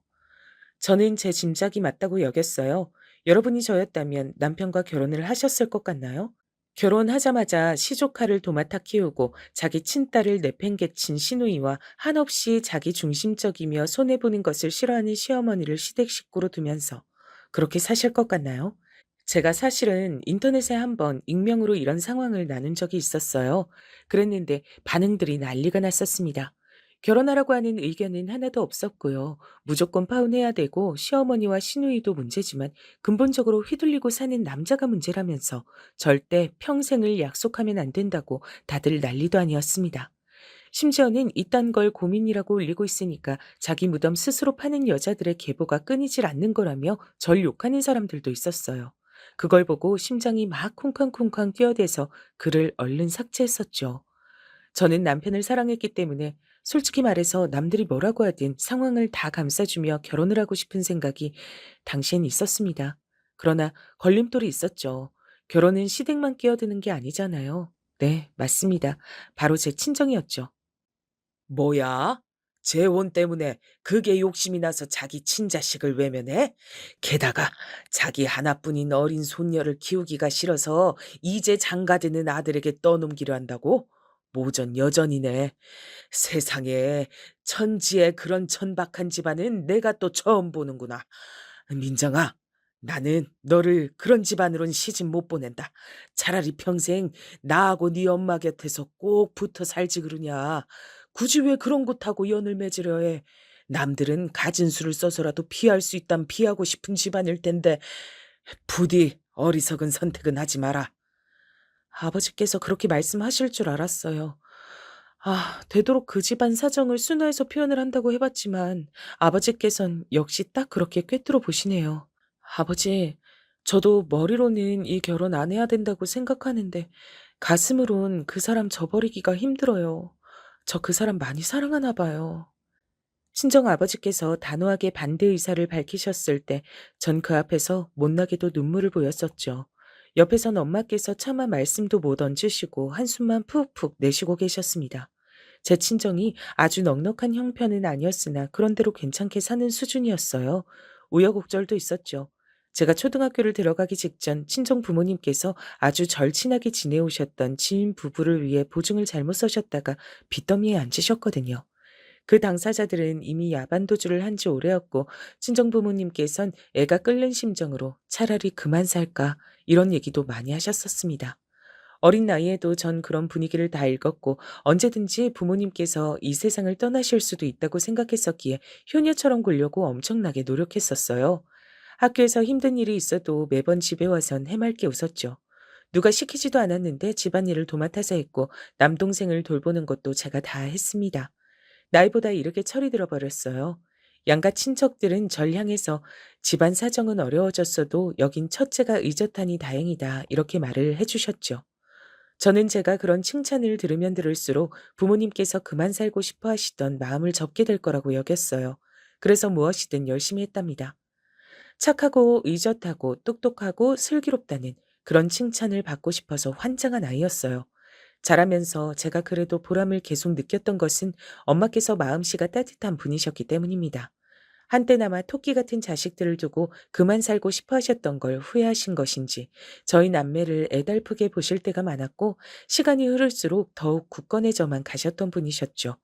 저는 제 짐작이 맞다고 여겼어요. 여러분이 저였다면 남편과 결혼을 하셨을 것 같나요? 결혼하자마자 시조카를 도맡아 키우고 자기 친딸을 내팽개친 시누이와 한없이 자기 중심적이며 손해보는 것을 싫어하는 시어머니를 시댁 식구로 두면서 그렇게 사실 것 같나요? 제가 사실은 인터넷에 한번 익명으로 이런 상황을 나눈 적이 있었어요. 그랬는데 반응들이 난리가 났었습니다. 결혼하라고 하는 의견은 하나도 없었고요. 무조건 파혼해야 되고 시어머니와 시누이도 문제지만 근본적으로 휘둘리고 사는 남자가 문제라면서 절대 평생을 약속하면 안 된다고 다들 난리도 아니었습니다. 심지어는 이딴 걸 고민이라고 올리고 있으니까 자기 무덤 스스로 파는 여자들의 계보가 끊이질 않는 거라며 절 욕하는 사람들도 있었어요. 그걸 보고 심장이 막 쿵쾅쿵쾅 뛰어대서 글을 얼른 삭제했었죠. 저는 남편을 사랑했기 때문에 솔직히 말해서 남들이 뭐라고 하든 상황을 다 감싸주며 결혼을 하고 싶은 생각이 당시엔 있었습니다. 그러나 걸림돌이 있었죠. 결혼은 시댁만 끼어드는 게 아니잖아요. 네, 맞습니다. 바로 제 친정이었죠. 뭐야? 재혼 때문에 그게 욕심이 나서 자기 친자식을 외면해? 게다가 자기 하나뿐인 어린 손녀를 키우기가 싫어서 이제 장가드는 아들에게 떠넘기려 한다고? 모전 여전이네. 세상에 천지에 그런 천박한 집안은 내가 또 처음 보는구나. 민정아, 나는 너를 그런 집안으론 시집 못 보낸다. 차라리 평생 나하고 네 엄마 곁에서 꼭 붙어 살지 그러냐. 굳이 왜 그런 곳하고 연을 맺으려 해. 남들은 가진 수를 써서라도 피할 수 있다면 피하고 싶은 집안일 텐데 부디 어리석은 선택은 하지 마라. 아버지께서 그렇게 말씀하실 줄 알았어요. 되도록 그 집안 사정을 순화해서 표현을 한다고 해봤지만 아버지께선 역시 딱 그렇게 꿰뚫어 보시네요. 아버지, 저도 머리로는 이 결혼 안 해야 된다고 생각하는데 가슴으론 그 사람 저버리기가 힘들어요. 저 그 사람 많이 사랑하나 봐요. 친정 아버지께서 단호하게 반대 의사를 밝히셨을 때 전 그 앞에서 못나게도 눈물을 보였었죠. 옆에선 엄마께서 차마 말씀도 못 얹으시고 한숨만 푹푹 내쉬고 계셨습니다. 제 친정이 아주 넉넉한 형편은 아니었으나 그런대로 괜찮게 사는 수준이었어요. 우여곡절도 있었죠. 제가 초등학교를 들어가기 직전 친정 부모님께서 아주 절친하게 지내오셨던 지인 부부를 위해 보증을 잘못 서셨다가 빚더미에 앉으셨거든요. 그 당사자들은 이미 야반도주를 한 지 오래였고 친정 부모님께선 애가 끓는 심정으로 차라리 그만 살까 이런 얘기도 많이 하셨었습니다. 어린 나이에도 전 그런 분위기를 다 읽었고 언제든지 부모님께서 이 세상을 떠나실 수도 있다고 생각했었기에 효녀처럼 굴려고 엄청나게 노력했었어요. 학교에서 힘든 일이 있어도 매번 집에 와선 해맑게 웃었죠. 누가 시키지도 않았는데 집안일을 도맡아서 했고 남동생을 돌보는 것도 제가 다 했습니다. 나이보다 이렇게 철이 들어버렸어요. 양가 친척들은 절 향해서 집안 사정은 어려워졌어도 여긴 첫째가 의젓하니 다행이다 이렇게 말을 해주셨죠. 저는 제가 그런 칭찬을 들으면 들을수록 부모님께서 그만 살고 싶어 하시던 마음을 접게 될 거라고 여겼어요. 그래서 무엇이든 열심히 했답니다. 착하고 의젓하고 똑똑하고 슬기롭다는 그런 칭찬을 받고 싶어서 환장한 아이였어요. 자라면서 제가 그래도 보람을 계속 느꼈던 것은 엄마께서 마음씨가 따뜻한 분이셨기 때문입니다. 한때나마 토끼 같은 자식들을 두고 그만 살고 싶어 하셨던 걸 후회하신 것인지 저희 남매를 애달프게 보실 때가 많았고 시간이 흐를수록 더욱 굳건해져만 가셨던 분이셨죠.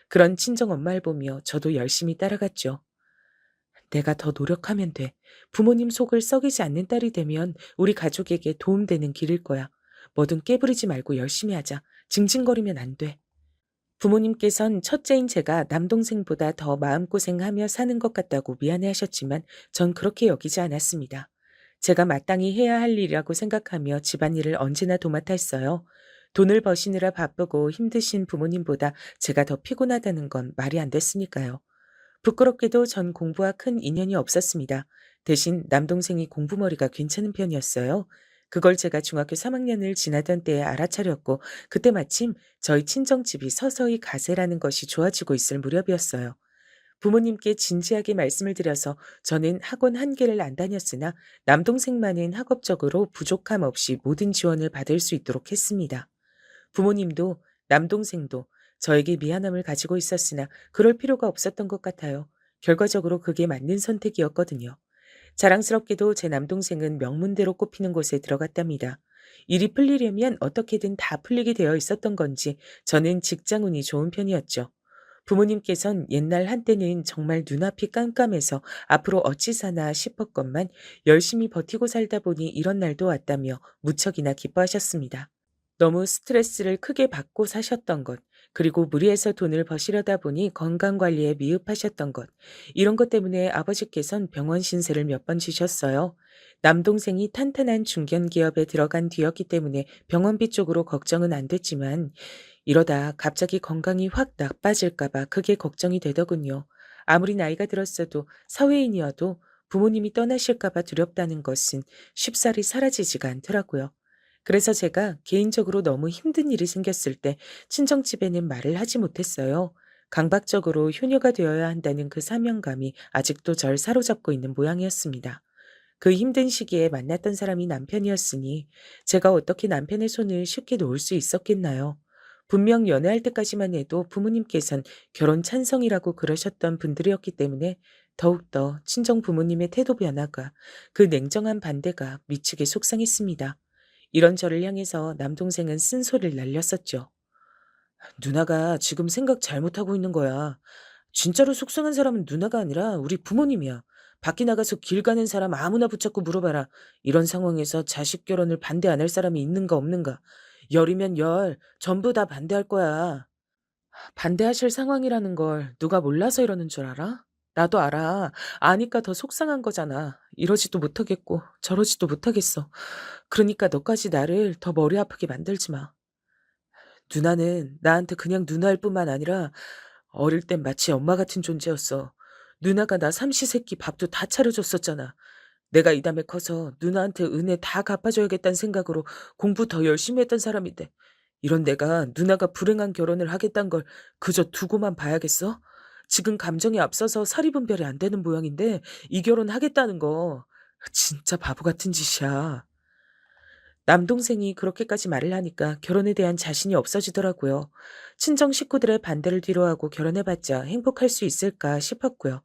그런 친정엄마를 보며 저도 열심히 따라갔죠. 내가 더 노력하면 돼. 부모님 속을 썩이지 않는 딸이 되면 우리 가족에게 도움되는 길일 거야. 뭐든 깨부리지 말고 열심히 하자. 징징거리면 안 돼. 부모님께선 첫째인 제가 남동생보다 더 마음고생하며 사는 것 같다고 미안해하셨지만 전 그렇게 여기지 않았습니다. 제가 마땅히 해야 할 일이라고 생각하며 집안일을 언제나 도맡아 했어요. 돈을 버시느라 바쁘고 힘드신 부모님보다 제가 더 피곤하다는 건 말이 안 됐으니까요. 부끄럽게도 전 공부와 큰 인연이 없었습니다. 대신 남동생이 공부머리가 괜찮은 편이었어요. 그걸 제가 중학교 3학년을 지나던 때에 알아차렸고, 그때 마침 저희 친정집이 서서히 가세라는 것이 좋아지고 있을 무렵이었어요. 부모님께 진지하게 말씀을 드려서 저는 학원 한 개를 안 다녔으나 남동생만은 학업적으로 부족함 없이 모든 지원을 받을 수 있도록 했습니다. 부모님도 남동생도 저에게 미안함을 가지고 있었으나 그럴 필요가 없었던 것 같아요. 결과적으로 그게 맞는 선택이었거든요. 자랑스럽게도 제 남동생은 명문대로 꼽히는 곳에 들어갔답니다. 일이 풀리려면 어떻게든 다 풀리게 되어 있었던 건지 저는 직장운이 좋은 편이었죠. 부모님께선 옛날 한때는 정말 눈앞이 깜깜해서 앞으로 어찌 사나 싶었건만 열심히 버티고 살다 보니 이런 날도 왔다며 무척이나 기뻐하셨습니다. 너무 스트레스를 크게 받고 사셨던 것, 그리고 무리해서 돈을 버시려다 보니 건강관리에 미흡하셨던 것, 이런 것 때문에 아버지께선 병원 신세를 몇 번 지셨어요. 남동생이 탄탄한 중견기업에 들어간 뒤였기 때문에 병원비 쪽으로 걱정은 안 됐지만, 이러다 갑자기 건강이 확 나빠질까봐 그게 걱정이 되더군요. 아무리 나이가 들었어도 사회인이어도 부모님이 떠나실까봐 두렵다는 것은 쉽사리 사라지지가 않더라고요. 그래서 제가 개인적으로 너무 힘든 일이 생겼을 때 친정집에는 말을 하지 못했어요. 강박적으로 효녀가 되어야 한다는 그 사명감이 아직도 절 사로잡고 있는 모양이었습니다. 그 힘든 시기에 만났던 사람이 남편이었으니 제가 어떻게 남편의 손을 쉽게 놓을 수 있었겠나요? 분명 연애할 때까지만 해도 부모님께선 결혼 찬성이라고 그러셨던 분들이었기 때문에 더욱더 친정 부모님의 태도 변화가, 그 냉정한 반대가 미치게 속상했습니다. 이런 저를 향해서 남동생은 쓴소리를 날렸었죠. 누나가 지금 생각 잘못하고 있는 거야. 진짜로 속상한 사람은 누나가 아니라 우리 부모님이야. 밖에 나가서 길 가는 사람 아무나 붙잡고 물어봐라. 이런 상황에서 자식 결혼을 반대 안 할 사람이 있는가 없는가. 열이면 열, 전부 다 반대할 거야. 반대하실 상황이라는 걸 누가 몰라서 이러는 줄 알아? 나도 알아. 아니까 더 속상한 거잖아. 이러지도 못하겠고 저러지도 못하겠어. 그러니까 너까지 나를 더 머리 아프게 만들지 마. 누나는 나한테 그냥 누나일 뿐만 아니라 어릴 땐 마치 엄마 같은 존재였어. 누나가 나 삼시세끼 밥도 다 차려줬었잖아. 내가 이 다음에 커서 누나한테 은혜 다 갚아줘야겠다는 생각으로 공부 더 열심히 했던 사람인데, 이런 내가 누나가 불행한 결혼을 하겠다는 걸 그저 두고만 봐야겠어? 지금 감정이 앞서서 사리분별이 안 되는 모양인데 이 결혼 하겠다는 거 진짜 바보 같은 짓이야. 남동생이 그렇게까지 말을 하니까 결혼에 대한 자신이 없어지더라고요. 친정 식구들의 반대를 뒤로하고 결혼해봤자 행복할 수 있을까 싶었고요.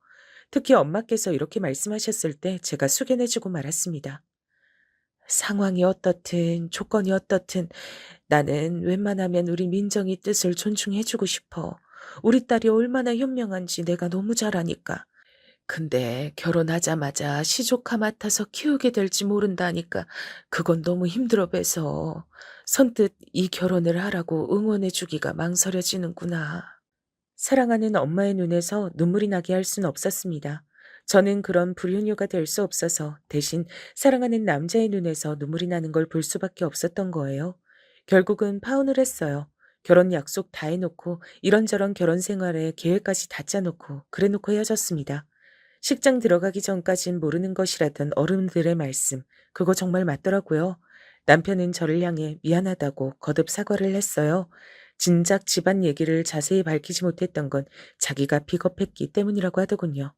특히 엄마께서 이렇게 말씀하셨을 때 제가 숙연해지고 말았습니다. 상황이 어떻든 조건이 어떻든 나는 웬만하면 우리 민정이 뜻을 존중해주고 싶어. 우리 딸이 얼마나 현명한지 내가 너무 잘 아니까. 근데 결혼하자마자 시조카 맡아서 키우게 될지 모른다니까 그건 너무 힘들어 배서 선뜻 이 결혼을 하라고 응원해 주기가 망설여지는구나. 사랑하는 엄마의 눈에서 눈물이 나게 할 순 없었습니다. 저는 그런 불효녀가 될 수 없어서 대신 사랑하는 남자의 눈에서 눈물이 나는 걸 볼 수밖에 없었던 거예요. 결국은 파혼을 했어요. 결혼 약속 다 해놓고 이런저런 결혼 생활에 계획까지 다 짜놓고 그래놓고 헤어졌습니다. 식장 들어가기 전까진 모르는 것이라던 어른들의 말씀, 그거 정말 맞더라고요. 남편은 저를 향해 미안하다고 거듭 사과를 했어요. 진작 집안 얘기를 자세히 밝히지 못했던 건 자기가 비겁했기 때문이라고 하더군요.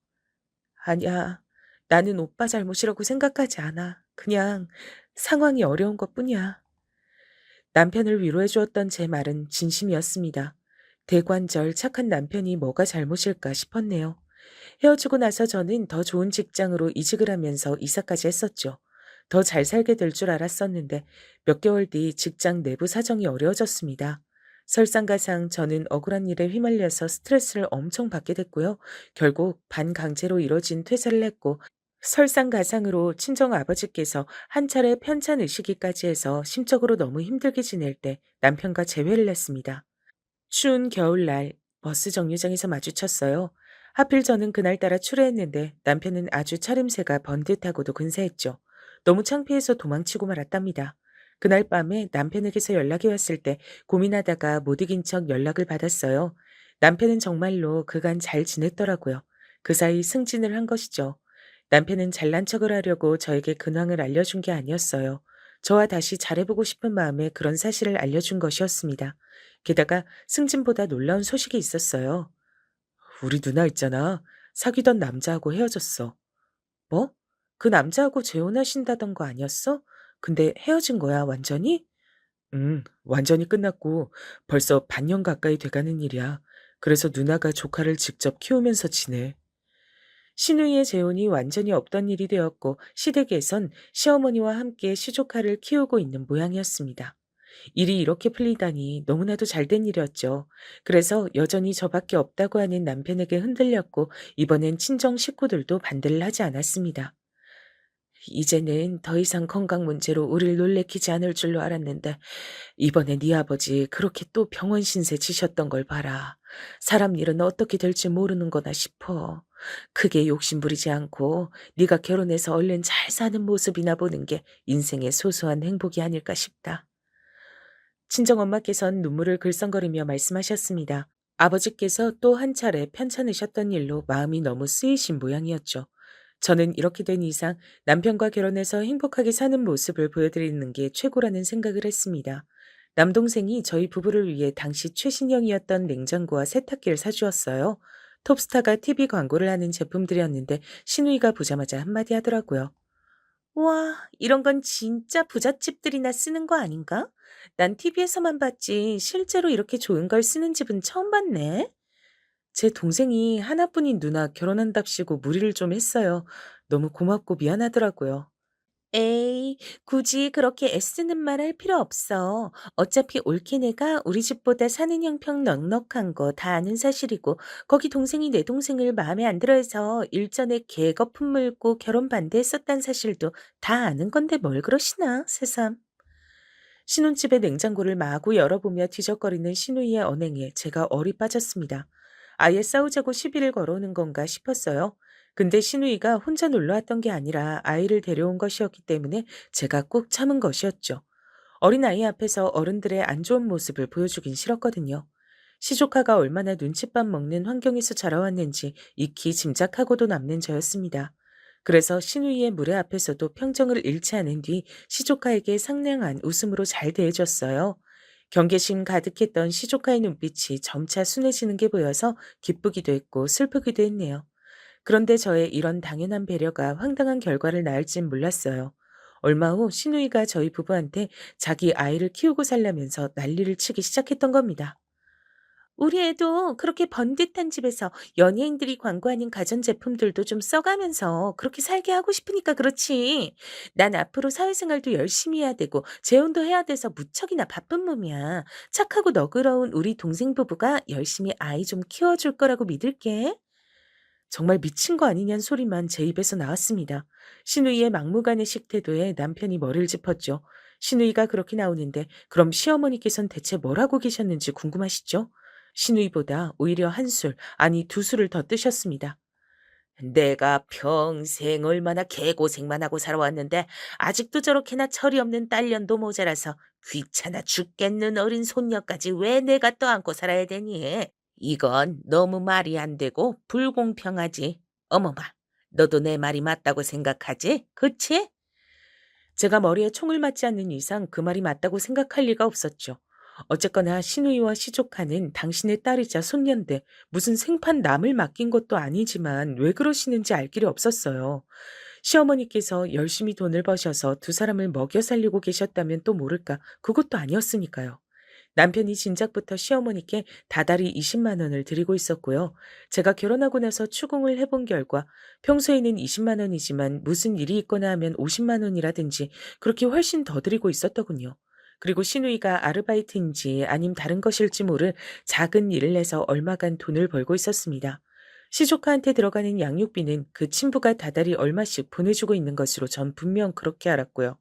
아니야, 나는 오빠 잘못이라고 생각하지 않아. 그냥 상황이 어려운 것뿐이야. 남편을 위로해 주었던 제 말은 진심이었습니다. 대관절 착한 남편이 뭐가 잘못일까 싶었네요. 헤어지고 나서 저는 더 좋은 직장으로 이직을 하면서 이사까지 했었죠. 더 잘 살게 될 줄 알았었는데 몇 개월 뒤 직장 내부 사정이 어려워졌습니다. 설상가상 저는 억울한 일에 휘말려서 스트레스를 엄청 받게 됐고요. 결국 반강제로 이뤄진 퇴사를 했고, 설상가상으로 친정 아버지께서 한 차례 편찬 의식기까지 해서 심적으로 너무 힘들게 지낼 때 남편과 재회를 했습니다. 추운 겨울날 버스 정류장에서 마주쳤어요. 하필 저는 그날따라 출애했는데 남편은 아주 차림새가 번듯하고도 근사했죠. 너무 창피해서 도망치고 말았답니다. 그날 밤에 남편에게서 연락이 왔을 때 고민하다가 못 이긴 척 연락을 받았어요. 남편은 정말로 그간 잘 지냈더라고요. 그 사이 승진을 한 것이죠. 남편은 잘난 척을 하려고 저에게 근황을 알려준 게 아니었어요. 저와 다시 잘해보고 싶은 마음에 그런 사실을 알려준 것이었습니다. 게다가 승진보다 놀라운 소식이 있었어요. 우리 누나 있잖아. 사귀던 남자하고 헤어졌어. 뭐? 그 남자하고 재혼하신다던 거 아니었어? 근데 헤어진 거야, 완전히? 완전히 끝났고 벌써 반년 가까이 돼가는 일이야. 그래서 누나가 조카를 직접 키우면서 지내. 시누이의 재혼이 완전히 없던 일이 되었고 시댁에선 시어머니와 함께 시조카를 키우고 있는 모양이었습니다. 일이 이렇게 풀리다니 너무나도 잘된 일이었죠. 그래서 여전히 저밖에 없다고 하는 남편에게 흔들렸고 이번엔 친정 식구들도 반대를 하지 않았습니다. 이제는 더 이상 건강 문제로 우릴 놀래키지 않을 줄로 알았는데 이번에 네 아버지 그렇게 또 병원 신세 지셨던 걸 봐라. 사람 일은 어떻게 될지 모르는 거나 싶어. 크게 욕심부리지 않고 네가 결혼해서 얼른 잘 사는 모습이나 보는 게 인생의 소소한 행복이 아닐까 싶다. 친정엄마께선 눈물을 글썽거리며 말씀하셨습니다. 아버지께서 또 한 차례 편찮으셨던 일로 마음이 너무 쓰이신 모양이었죠. 저는 이렇게 된 이상 남편과 결혼해서 행복하게 사는 모습을 보여드리는 게 최고라는 생각을 했습니다. 남동생이 저희 부부를 위해 당시 최신형이었던 냉장고와 세탁기를 사주었어요. 톱스타가 TV 광고를 하는 제품들이었는데 시누이가 보자마자 한마디 하더라고요. 와, 이런 건 진짜 부잣집들이나 쓰는 거 아닌가? 난 TV에서만 봤지 실제로 이렇게 좋은 걸 쓰는 집은 처음 봤네. 제 동생이 하나뿐인 누나 결혼한답시고 무리를 좀 했어요. 너무 고맙고 미안하더라고요. 에이, 굳이 그렇게 애쓰는 말 할 필요 없어. 어차피 올케 내가 우리 집보다 사는 형평 넉넉한 거 다 아는 사실이고, 거기 동생이 내 동생을 마음에 안 들어 해서 일전에 개거품 물고 결혼 반대했었단 사실도 다 아는 건데 뭘 그러시나, 새삼. 신혼집의 냉장고를 마구 열어보며 뒤적거리는 시누이의 언행에 제가 얼이 빠졌습니다. 아예 싸우자고 시비를 걸어오는 건가 싶었어요. 근데 시누이가 혼자 놀러 왔던 게 아니라 아이를 데려온 것이었기 때문에 제가 꾹 참은 것이었죠. 어린아이 앞에서 어른들의 안 좋은 모습을 보여주긴 싫었거든요. 시조카가 얼마나 눈칫밥 먹는 환경에서 자라왔는지 익히 짐작하고도 남는 저였습니다. 그래서 시누이의 무례 앞에서도 평정을 잃지 않은 뒤 시조카에게 상냥한 웃음으로 잘 대해줬어요. 경계심 가득했던 시조카의 눈빛이 점차 순해지는 게 보여서 기쁘기도 했고 슬프기도 했네요. 그런데 저의 이런 당연한 배려가 황당한 결과를 낳을진 몰랐어요. 얼마 후 시누이가 저희 부부한테 자기 아이를 키우고 살려면서 난리를 치기 시작했던 겁니다. 우리 애도 그렇게 번듯한 집에서 연예인들이 광고하는 가전제품들도 좀 써가면서 그렇게 살게 하고 싶으니까 그렇지. 난 앞으로 사회생활도 열심히 해야 되고 재혼도 해야 돼서 무척이나 바쁜 몸이야. 착하고 너그러운 우리 동생 부부가 열심히 아이 좀 키워줄 거라고 믿을게. 정말 미친 거 아니냐는 소리만 제 입에서 나왔습니다. 시누이의 막무가내식 태도에 남편이 머리를 짚었죠. 시누이가 그렇게 나오는데 그럼 시어머니께선 대체 뭘 하고 계셨는지 궁금하시죠? 시누이보다 오히려 한술, 아니 두 술을 더 뜨셨습니다. 내가 평생 얼마나 개고생만 하고 살아왔는데 아직도 저렇게나 철이 없는 딸년도 모자라서 귀찮아 죽겠는 어린 손녀까지 왜 내가 떠안고 살아야 되니? 이건 너무 말이 안 되고 불공평하지. 어머마, 너도 내 말이 맞다고 생각하지? 그치? 제가 머리에 총을 맞지 않는 이상 그 말이 맞다고 생각할 리가 없었죠. 어쨌거나 시누이와 시조카는 당신의 딸이자 손녀인데 무슨 생판 남을 맡긴 것도 아니지만 왜 그러시는지 알 길이 없었어요. 시어머니께서 열심히 돈을 버셔서 두 사람을 먹여 살리고 계셨다면 또 모를까 그것도 아니었으니까요. 남편이 진작부터 시어머니께 다달이 20만 원을 드리고 있었고요. 제가 결혼하고 나서 추궁을 해본 결과 평소에는 20만 원이지만 무슨 일이 있거나 하면 50만 원이라든지 그렇게 훨씬 더 드리고 있었더군요. 그리고 시누이가 아르바이트인지 아님 다른 것일지 모를 작은 일을 내서 얼마간 돈을 벌고 있었습니다. 시조카한테 들어가는 양육비는 그 친부가 다달이 얼마씩 보내주고 있는 것으로 전 분명 그렇게 알았고요.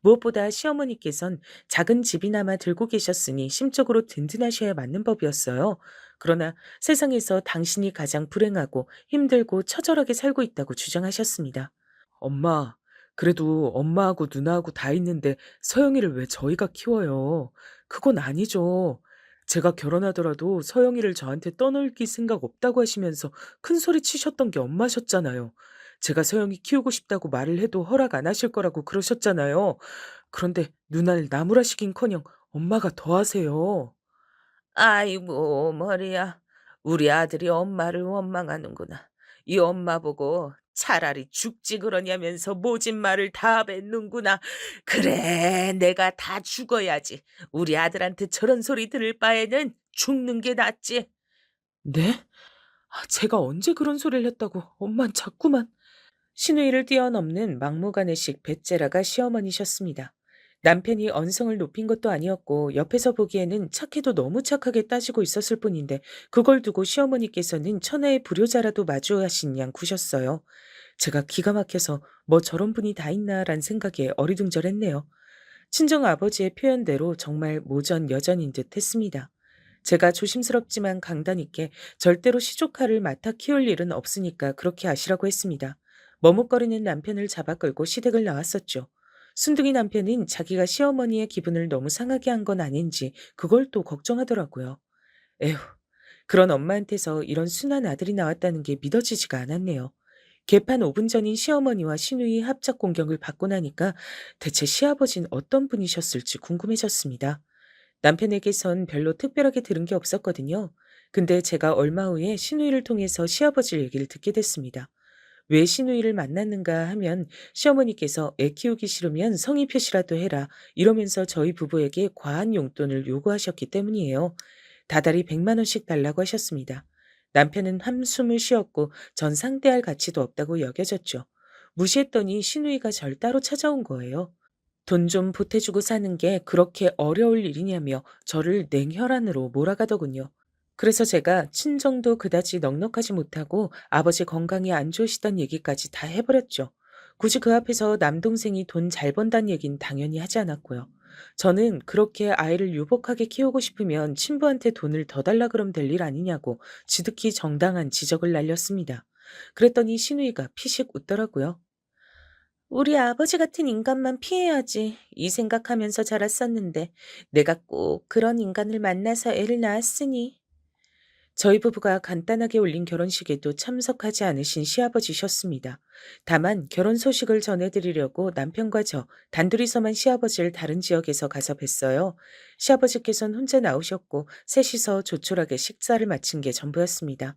무엇보다 시어머니께선 작은 집이나마 들고 계셨으니 심적으로 든든하셔야 맞는 법이었어요. 그러나 세상에서 당신이 가장 불행하고 힘들고 처절하게 살고 있다고 주장하셨습니다. 엄마, 그래도 엄마하고 누나하고 다 있는데 서영이를 왜 저희가 키워요? 그건 아니죠. 제가 결혼하더라도 서영이를 저한테 떠넘길 생각 없다고 하시면서 큰 소리 치셨던 게 엄마셨잖아요. 제가 서영이 키우고 싶다고 말을 해도 허락 안 하실 거라고 그러셨잖아요. 그런데 누나를 나무라시긴커녕 엄마가 더 하세요. 아이고, 머리야. 우리 아들이 엄마를 원망하는구나. 이 엄마 보고 차라리 죽지 그러냐면서 모진 말을 다 뱉는구나. 그래, 내가 다 죽어야지. 우리 아들한테 저런 소리 들을 바에는 죽는 게 낫지. 네? 제가 언제 그런 소리를 했다고 엄만 자꾸만. 신우이를 뛰어넘는 막무가내식 배째라가 시어머니셨습니다. 남편이 언성을 높인 것도 아니었고 옆에서 보기에는 착해도 너무 착하게 따지고 있었을 뿐인데 그걸 두고 시어머니께서는 천하의 불효자라도 마주하신 양 구셨어요. 제가 기가 막혀서 뭐 저런 분이 다 있나란 생각에 어리둥절했네요. 친정 아버지의 표현대로 정말 모전 여전인 듯 했습니다. 제가 조심스럽지만 강단 있게 절대로 시조카를 맡아 키울 일은 없으니까 그렇게 하시라고 했습니다. 머뭇거리는 남편을 잡아 끌고 시댁을 나왔었죠. 순둥이 남편은 자기가 시어머니의 기분을 너무 상하게 한 건 아닌지 그걸 또 걱정하더라고요. 에휴, 그런 엄마한테서 이런 순한 아들이 나왔다는 게 믿어지지가 않았네요. 개판 5분 전인 시어머니와 시누이 합작 공격을 받고 나니까 대체 시아버진 어떤 분이셨을지 궁금해졌습니다. 남편에게선 별로 특별하게 들은 게 없었거든요. 근데 제가 얼마 후에 시누이를 통해서 시아버지 얘기를 듣게 됐습니다. 왜 시누이를 만났는가 하면 시어머니께서 애 키우기 싫으면 성의 표시라도 해라 이러면서 저희 부부에게 과한 용돈을 요구하셨기 때문이에요. 다달이 100만 원씩 달라고 하셨습니다. 남편은 한숨을 쉬었고 전 상대할 가치도 없다고 여겨졌죠. 무시했더니 시누이가 절 따로 찾아온 거예요. 돈 좀 보태주고 사는 게 그렇게 어려울 일이냐며 저를 냉혈한으로 몰아가더군요. 그래서 제가 친정도 그다지 넉넉하지 못하고 아버지 건강이 안 좋으시단 얘기까지 다 해버렸죠. 굳이 그 앞에서 남동생이 돈 잘 번다는 얘긴 당연히 하지 않았고요. 저는 그렇게 아이를 유복하게 키우고 싶으면 친부한테 돈을 더 달라 그러면 될 일 아니냐고 지극히 정당한 지적을 날렸습니다. 그랬더니 시누이가 피식 웃더라고요. 우리 아버지 같은 인간만 피해야지. 이 생각하면서 자랐었는데 내가 꼭 그런 인간을 만나서 애를 낳았으니. 저희 부부가 간단하게 올린 결혼식에도 참석하지 않으신 시아버지셨습니다. 다만 결혼 소식을 전해드리려고 남편과 저 단둘이서만 시아버지를 다른 지역에서 가서 뵀어요. 시아버지께서는 혼자 나오셨고 셋이서 조촐하게 식사를 마친 게 전부였습니다.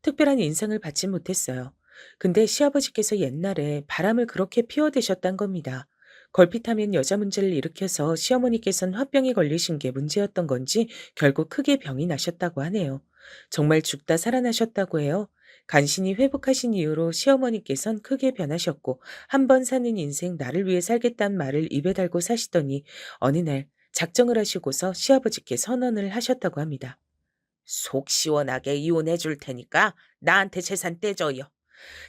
특별한 인상을 받지 못했어요. 근데 시아버지께서 옛날에 바람을 그렇게 피워대셨단 겁니다. 걸핏하면 여자 문제를 일으켜서 시어머니께서는 화병에 걸리신 게 문제였던 건지 결국 크게 병이 나셨다고 하네요. 정말 죽다 살아나셨다고 해요. 간신히 회복하신 이후로 시어머니께선 크게 변하셨고 한 번 사는 인생 나를 위해 살겠다는 말을 입에 달고 사시더니 어느 날 작정을 하시고서 시아버지께 선언을 하셨다고 합니다. 속 시원하게 이혼해 줄 테니까 나한테 재산 떼줘요.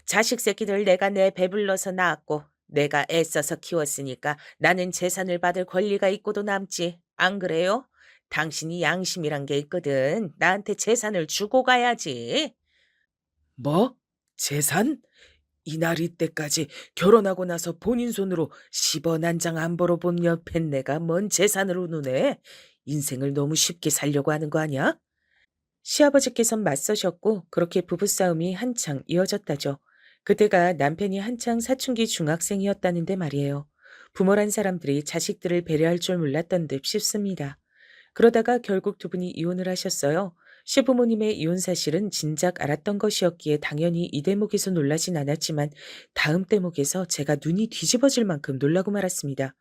자식 새끼들 내가 내 배불러서 낳았고 내가 애써서 키웠으니까 나는 재산을 받을 권리가 있고도 남지. 안 그래요? 당신이 양심이란 게 있거든. 나한테 재산을 주고 가야지. 뭐? 재산? 이날 이때까지 결혼하고 나서 본인 손으로 10원 한 장 안 벌어본 옆엔 내가 뭔 재산으로 누네? 인생을 너무 쉽게 살려고 하는 거 아니야? 시아버지께선 맞서셨고 그렇게 부부싸움이 한창 이어졌다죠. 그때가 남편이 한창 사춘기 중학생이었다는데 말이에요. 부모란 사람들이 자식들을 배려할 줄 몰랐던 듯 싶습니다. 그러다가 결국 두 분이 이혼을 하셨어요. 시부모님의 이혼 사실은 진작 알았던 것이었기에 당연히 이 대목에서 놀라진 않았지만 다음 대목에서 제가 눈이 뒤집어질 만큼 놀라고 말았습니다.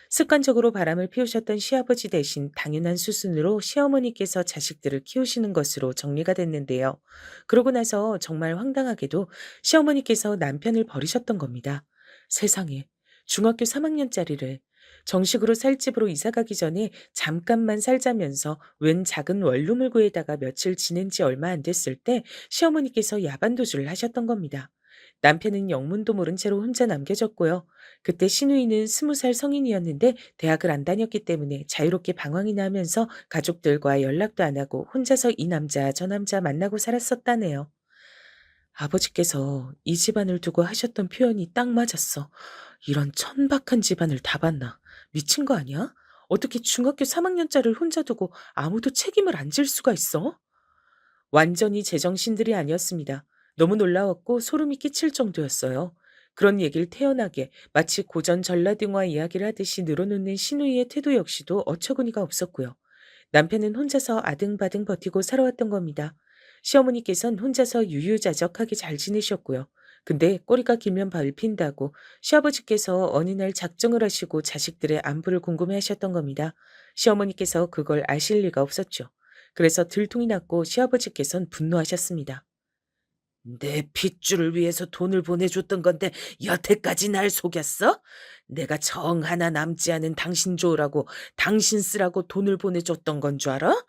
습관적으로 바람을 피우셨던 시아버지 대신 당연한 수순으로 시어머니께서 자식들을 키우시는 것으로 정리가 됐는데요. 그러고 나서 정말 황당하게도 시어머니께서 남편을 버리셨던 겁니다. 세상에, 중학교 3학년짜리를 정식으로 살 집으로 이사 가기 전에 잠깐만 살자면서 웬 작은 원룸을 구해다가 며칠 지낸 지 얼마 안 됐을 때 시어머니께서 야반도주를 하셨던 겁니다. 남편은 영문도 모른 채로 혼자 남겨졌고요. 그때 시누이는 20살 성인이었는데 대학을 안 다녔기 때문에 자유롭게 방황이나 하면서 가족들과 연락도 안 하고 혼자서 이 남자 저 남자 만나고 살았었다네요. 아버지께서 이 집안을 두고 하셨던 표현이 딱 맞았어. 이런 천박한 집안을 다 봤나? 미친 거 아니야? 어떻게 중학교 3학년짜리를 혼자 두고 아무도 책임을 안 질 수가 있어? 완전히 제정신들이 아니었습니다. 너무 놀라웠고 소름이 끼칠 정도였어요. 그런 얘기를 태연하게 마치 고전 전라등화 이야기를 하듯이 늘어놓는 신우이의 태도 역시도 어처구니가 없었고요. 남편은 혼자서 아등바등 버티고 살아왔던 겁니다. 시어머니께선 혼자서 유유자적하게 잘 지내셨고요. 근데 꼬리가 길면 밟힌다고 시아버지께서 어느 날 작정을 하시고 자식들의 안부를 궁금해하셨던 겁니다. 시어머니께서 그걸 아실 리가 없었죠. 그래서 들통이 났고 시아버지께선 분노하셨습니다. 내 핏줄을 위해서 돈을 보내줬던 건데 여태까지 날 속였어? 내가 정 하나 남지 않은 당신 좋으라고 당신 쓰라고 돈을 보내줬던 건 줄 알아?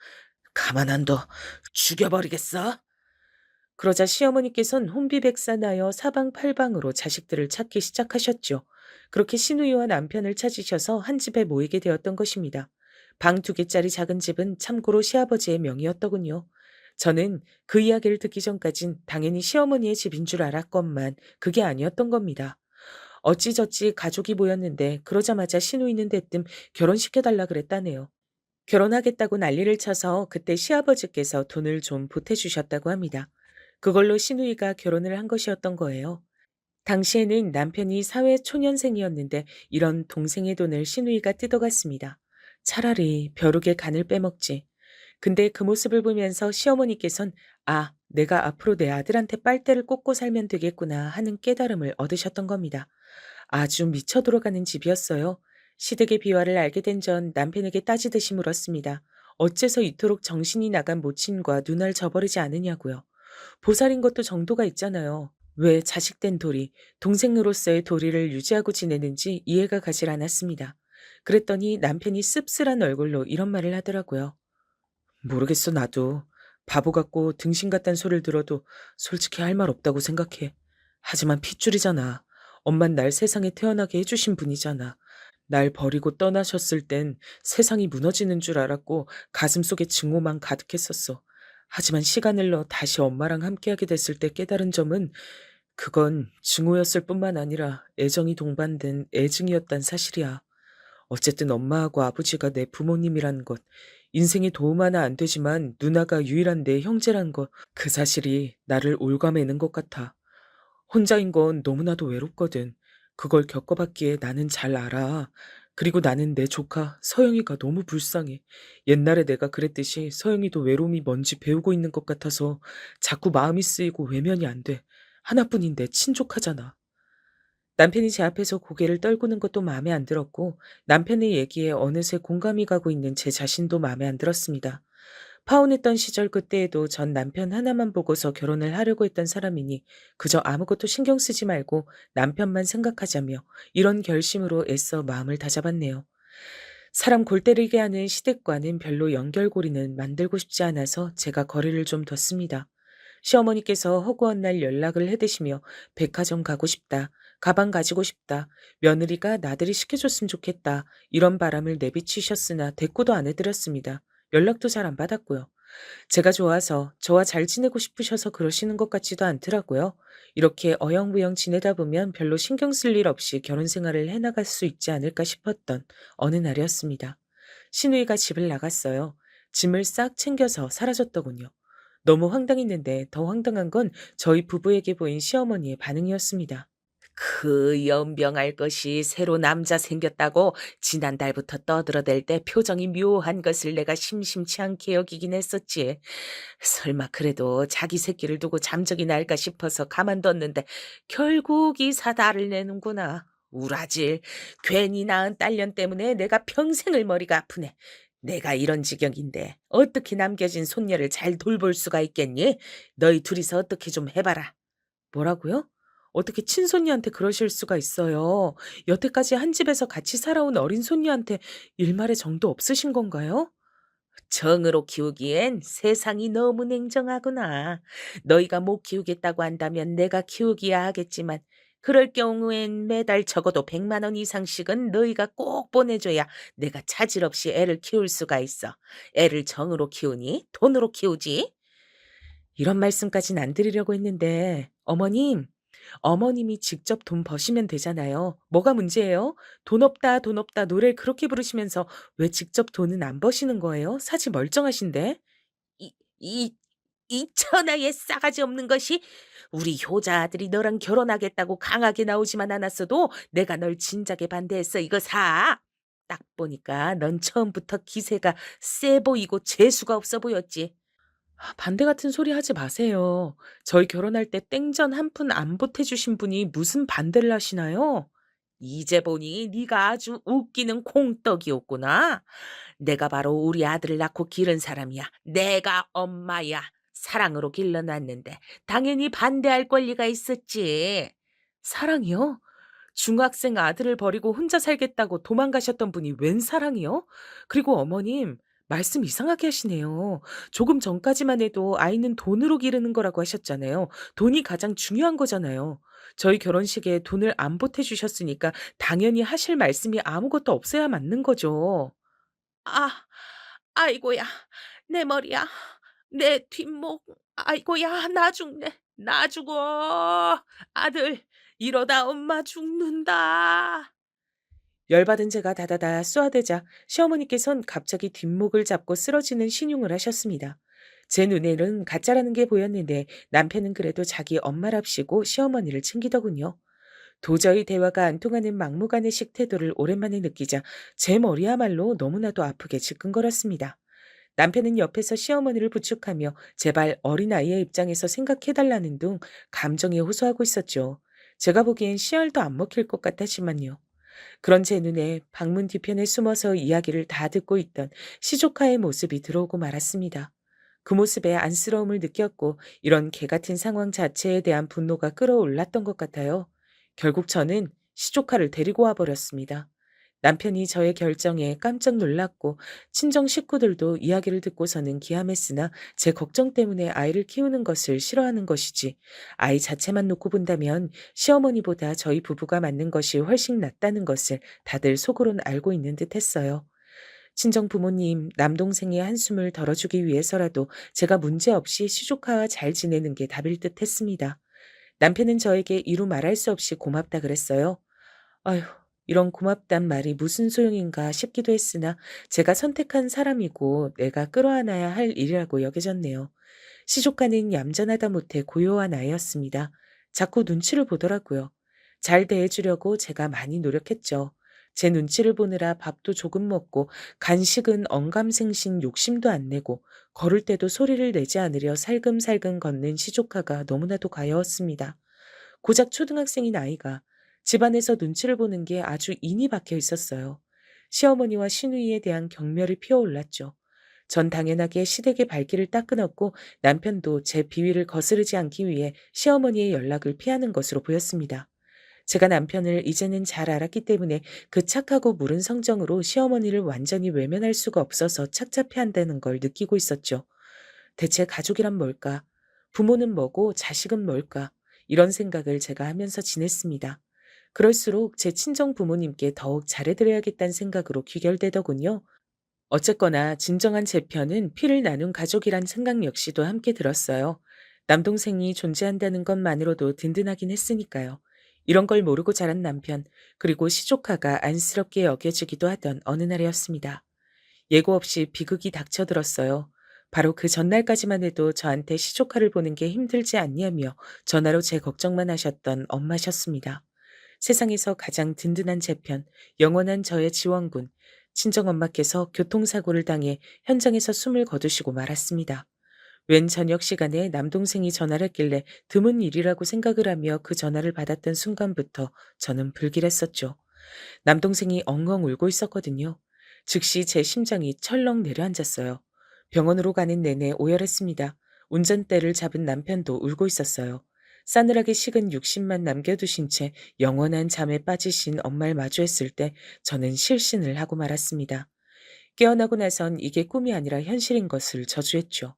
가만 안 둬. 죽여버리겠어. 그러자 시어머니께선 혼비백산하여 사방팔방으로 자식들을 찾기 시작하셨죠. 그렇게 시누이와 남편을 찾으셔서 한 집에 모이게 되었던 것입니다. 방 2개짜리 작은 집은 참고로 시아버지의 명의였더군요. 저는 그 이야기를 듣기 전까진 당연히 시어머니의 집인 줄 알았건만 그게 아니었던 겁니다. 어찌저찌 가족이 모였는데 그러자마자 시누이는 대뜸 결혼시켜달라 그랬다네요. 결혼하겠다고 난리를 쳐서 그때 시아버지께서 돈을 좀 보태주셨다고 합니다. 그걸로 시누이가 결혼을 한 것이었던 거예요. 당시에는 남편이 사회 초년생이었는데 이런 동생의 돈을 시누이가 뜯어갔습니다. 차라리 벼룩의 간을 빼먹지. 근데 그 모습을 보면서 시어머니께선 아, 내가 앞으로 내 아들한테 빨대를 꽂고 살면 되겠구나 하는 깨달음을 얻으셨던 겁니다. 아주 미쳐 돌아가는 집이었어요. 시댁의 비화를 알게 된 전 남편에게 따지듯이 물었습니다. 어째서 이토록 정신이 나간 모친과 눈알 저버리지 않으냐고요. 보살인 것도 정도가 있잖아요. 왜 자식된 도리, 동생으로서의 도리를 유지하고 지내는지 이해가 가질 않았습니다. 그랬더니 남편이 씁쓸한 얼굴로 이런 말을 하더라고요. 모르겠어, 나도. 바보 같고 등신 같단 소리를 들어도 솔직히 할 말 없다고 생각해. 하지만 핏줄이잖아. 엄만 날 세상에 태어나게 해주신 분이잖아. 날 버리고 떠나셨을 땐 세상이 무너지는 줄 알았고 가슴속에 증오만 가득했었어. 하지만 시간을 넣어 다시 엄마랑 함께하게 됐을 때 깨달은 점은 그건 증오였을 뿐만 아니라 애정이 동반된 애증이었단 사실이야. 어쨌든 엄마하고 아버지가 내 부모님이란 것, 인생에 도움 하나 안 되지만 누나가 유일한 내 형제란 것, 그 사실이 나를 올가매는 것 같아. 혼자인 건 너무나도 외롭거든. 그걸 겪어봤기에 나는 잘 알아. 그리고 나는 내 조카 서영이가 너무 불쌍해. 옛날에 내가 그랬듯이 서영이도 외로움이 뭔지 배우고 있는 것 같아서 자꾸 마음이 쓰이고 외면이 안 돼. 하나뿐인 내 친족하잖아. 남편이 제 앞에서 고개를 떨구는 것도 마음에 안 들었고 남편의 얘기에 어느새 공감이 가고 있는 제 자신도 마음에 안 들었습니다. 파혼했던 시절 그때에도 전 남편 하나만 보고서 결혼을 하려고 했던 사람이니 그저 아무것도 신경 쓰지 말고 남편만 생각하자며 이런 결심으로 애써 마음을 다잡았네요. 사람 골 때리게 하는 시댁과는 별로 연결고리는 만들고 싶지 않아서 제가 거리를 좀 뒀습니다. 시어머니께서 허구한 날 연락을 해대시며 백화점 가고 싶다, 가방 가지고 싶다, 며느리가 나들이 시켜줬으면 좋겠다 이런 바람을 내비치셨으나 대꾸도 안 해드렸습니다. 연락도 잘 안 받았고요. 제가 좋아서 저와 잘 지내고 싶으셔서 그러시는 것 같지도 않더라고요. 이렇게 어영부영 지내다 보면 별로 신경 쓸 일 없이 결혼 생활을 해나갈 수 있지 않을까 싶었던 어느 날이었습니다. 시누이가 집을 나갔어요. 짐을 싹 챙겨서 사라졌더군요. 너무 황당했는데 더 황당한 건 저희 부부에게 보인 시어머니의 반응이었습니다. 그 연병할 것이 새로 남자 생겼다고 지난달부터 떠들어댈 때 표정이 묘한 것을 내가 심심치 않게 여기긴 했었지. 설마 그래도 자기 새끼를 두고 잠적이 날까 싶어서 가만뒀는데 결국 이 사다를 내는구나. 우라질. 괜히 낳은 딸년 때문에 내가 평생을 머리가 아프네. 내가 이런 지경인데 어떻게 남겨진 손녀를 잘 돌볼 수가 있겠니? 너희 둘이서 어떻게 좀 해봐라. 뭐라고요? 어떻게 친손녀한테 그러실 수가 있어요? 여태까지 한 집에서 같이 살아온 어린 손녀한테 일말의 정도 없으신 건가요? 정으로 키우기엔 세상이 너무 냉정하구나. 너희가 못 키우겠다고 한다면 내가 키우기야 하겠지만 그럴 경우엔 매달 적어도 100만 원 이상씩은 너희가 꼭 보내줘야 내가 차질 없이 애를 키울 수가 있어. 애를 정으로 키우니 돈으로 키우지? 이런 말씀까진 안 드리려고 했는데 어머님 어머님이 직접 돈 버시면 되잖아요. 뭐가 문제예요? 돈 없다, 돈 없다 노래를 그렇게 부르시면서 왜 직접 돈은 안 버시는 거예요? 사지 멀쩡하신데? 이, 이, 이 천하에 싸가지 없는 것이 우리 효자 아들이 너랑 결혼하겠다고 강하게 나오지만 않았어도 내가 널 진작에 반대했어. 이거 사. 딱 보니까 넌 처음부터 기세가 세 보이고 재수가 없어 보였지. 반대 같은 소리 하지 마세요. 저희 결혼할 때 땡전 한 푼 안 보태주신 분이 무슨 반대를 하시나요? 이제 보니 네가 아주 웃기는 콩떡이었구나. 내가 바로 우리 아들을 낳고 기른 사람이야. 내가 엄마야. 사랑으로 길러놨는데 당연히 반대할 권리가 있었지. 사랑이요? 중학생 아들을 버리고 혼자 살겠다고 도망가셨던 분이 웬 사랑이요? 그리고 어머님, 말씀 이상하게 하시네요. 조금 전까지만 해도 아이는 돈으로 기르는 거라고 하셨잖아요. 돈이 가장 중요한 거잖아요. 저희 결혼식에 돈을 안 보태주셨으니까 당연히 하실 말씀이 아무것도 없어야 맞는 거죠. 아, 아이고야, 내 머리야, 내 뒷목, 아이고야, 나 죽네, 나 죽어. 아들, 이러다 엄마 죽는다. 열받은 제가 다다다 쏘아대자 시어머니께선 갑자기 뒷목을 잡고 쓰러지는 신용을 하셨습니다. 제 눈에는 가짜라는 게 보였는데 남편은 그래도 자기 엄마랍시고 시어머니를 챙기더군요. 도저히 대화가 안 통하는 막무가내식 태도를 오랜만에 느끼자 제 머리야말로 너무나도 아프게 지끈거렸습니다. 남편은 옆에서 시어머니를 부축하며 제발 어린아이의 입장에서 생각해달라는 둥 감정에 호소하고 있었죠. 제가 보기엔 씨알도 안 먹힐 것 같았지만요. 그런 제 눈에 방문 뒤편에 숨어서 이야기를 다 듣고 있던 시조카의 모습이 들어오고 말았습니다. 그 모습에 안쓰러움을 느꼈고 이런 개 같은 상황 자체에 대한 분노가 끌어올랐던 것 같아요. 결국 저는 시조카를 데리고 와버렸습니다. 남편이 저의 결정에 깜짝 놀랐고 친정 식구들도 이야기를 듣고서는 기함했으나 제 걱정 때문에 아이를 키우는 것을 싫어하는 것이지 아이 자체만 놓고 본다면 시어머니보다 저희 부부가 맞는 것이 훨씬 낫다는 것을 다들 속으론 알고 있는 듯 했어요. 친정 부모님, 남동생의 한숨을 덜어주기 위해서라도 제가 문제없이 시조카와 잘 지내는 게 답일 듯 했습니다. 남편은 저에게 이루 말할 수 없이 고맙다 그랬어요. 아휴, 이런 고맙단 말이 무슨 소용인가 싶기도 했으나 제가 선택한 사람이고 내가 끌어안아야 할 일이라고 여겨졌네요. 시조카는 얌전하다 못해 고요한 아이였습니다. 자꾸 눈치를 보더라고요. 잘 대해주려고 제가 많이 노력했죠. 제 눈치를 보느라 밥도 조금 먹고 간식은 언감생신 욕심도 안 내고 걸을 때도 소리를 내지 않으려 살금살금 걷는 시조카가 너무나도 가여웠습니다. 고작 초등학생인 아이가 집안에서 눈치를 보는 게 아주 인이 박혀 있었어요. 시어머니와 시누이에 대한 경멸이 피어올랐죠. 전 당연하게 시댁의 발길을 딱 끊었고 남편도 제 비위를 거스르지 않기 위해 시어머니의 연락을 피하는 것으로 보였습니다. 제가 남편을 이제는 잘 알았기 때문에 그 착하고 무른 성정으로 시어머니를 완전히 외면할 수가 없어서 착잡해한다는 걸 느끼고 있었죠. 대체 가족이란 뭘까? 부모는 뭐고 자식은 뭘까? 이런 생각을 제가 하면서 지냈습니다. 그럴수록 제 친정 부모님께 더욱 잘해드려야겠다는 생각으로 귀결되더군요. 어쨌거나 진정한 제 편은 피를 나눈 가족이란 생각 역시도 함께 들었어요. 남동생이 존재한다는 것만으로도 든든하긴 했으니까요. 이런 걸 모르고 자란 남편, 그리고 시조카가 안쓰럽게 여겨지기도 하던 어느 날이었습니다. 예고 없이 비극이 닥쳐들었어요. 바로 그 전날까지만 해도 저한테 시조카를 보는 게 힘들지 않냐며 전화로 제 걱정만 하셨던 엄마셨습니다. 세상에서 가장 든든한 제 편, 영원한 저의 지원군, 친정엄마께서 교통사고를 당해 현장에서 숨을 거두시고 말았습니다. 웬 저녁 시간에 남동생이 전화를 했길래 드문 일이라고 생각을 하며 그 전화를 받았던 순간부터 저는 불길했었죠. 남동생이 엉엉 울고 있었거든요. 즉시 제 심장이 철렁 내려앉았어요. 병원으로 가는 내내 오열했습니다. 운전대를 잡은 남편도 울고 있었어요. 싸늘하게 식은 육신만 남겨두신 채 영원한 잠에 빠지신 엄마를 마주했을 때 저는 실신을 하고 말았습니다. 깨어나고 나선 이게 꿈이 아니라 현실인 것을 저주했죠.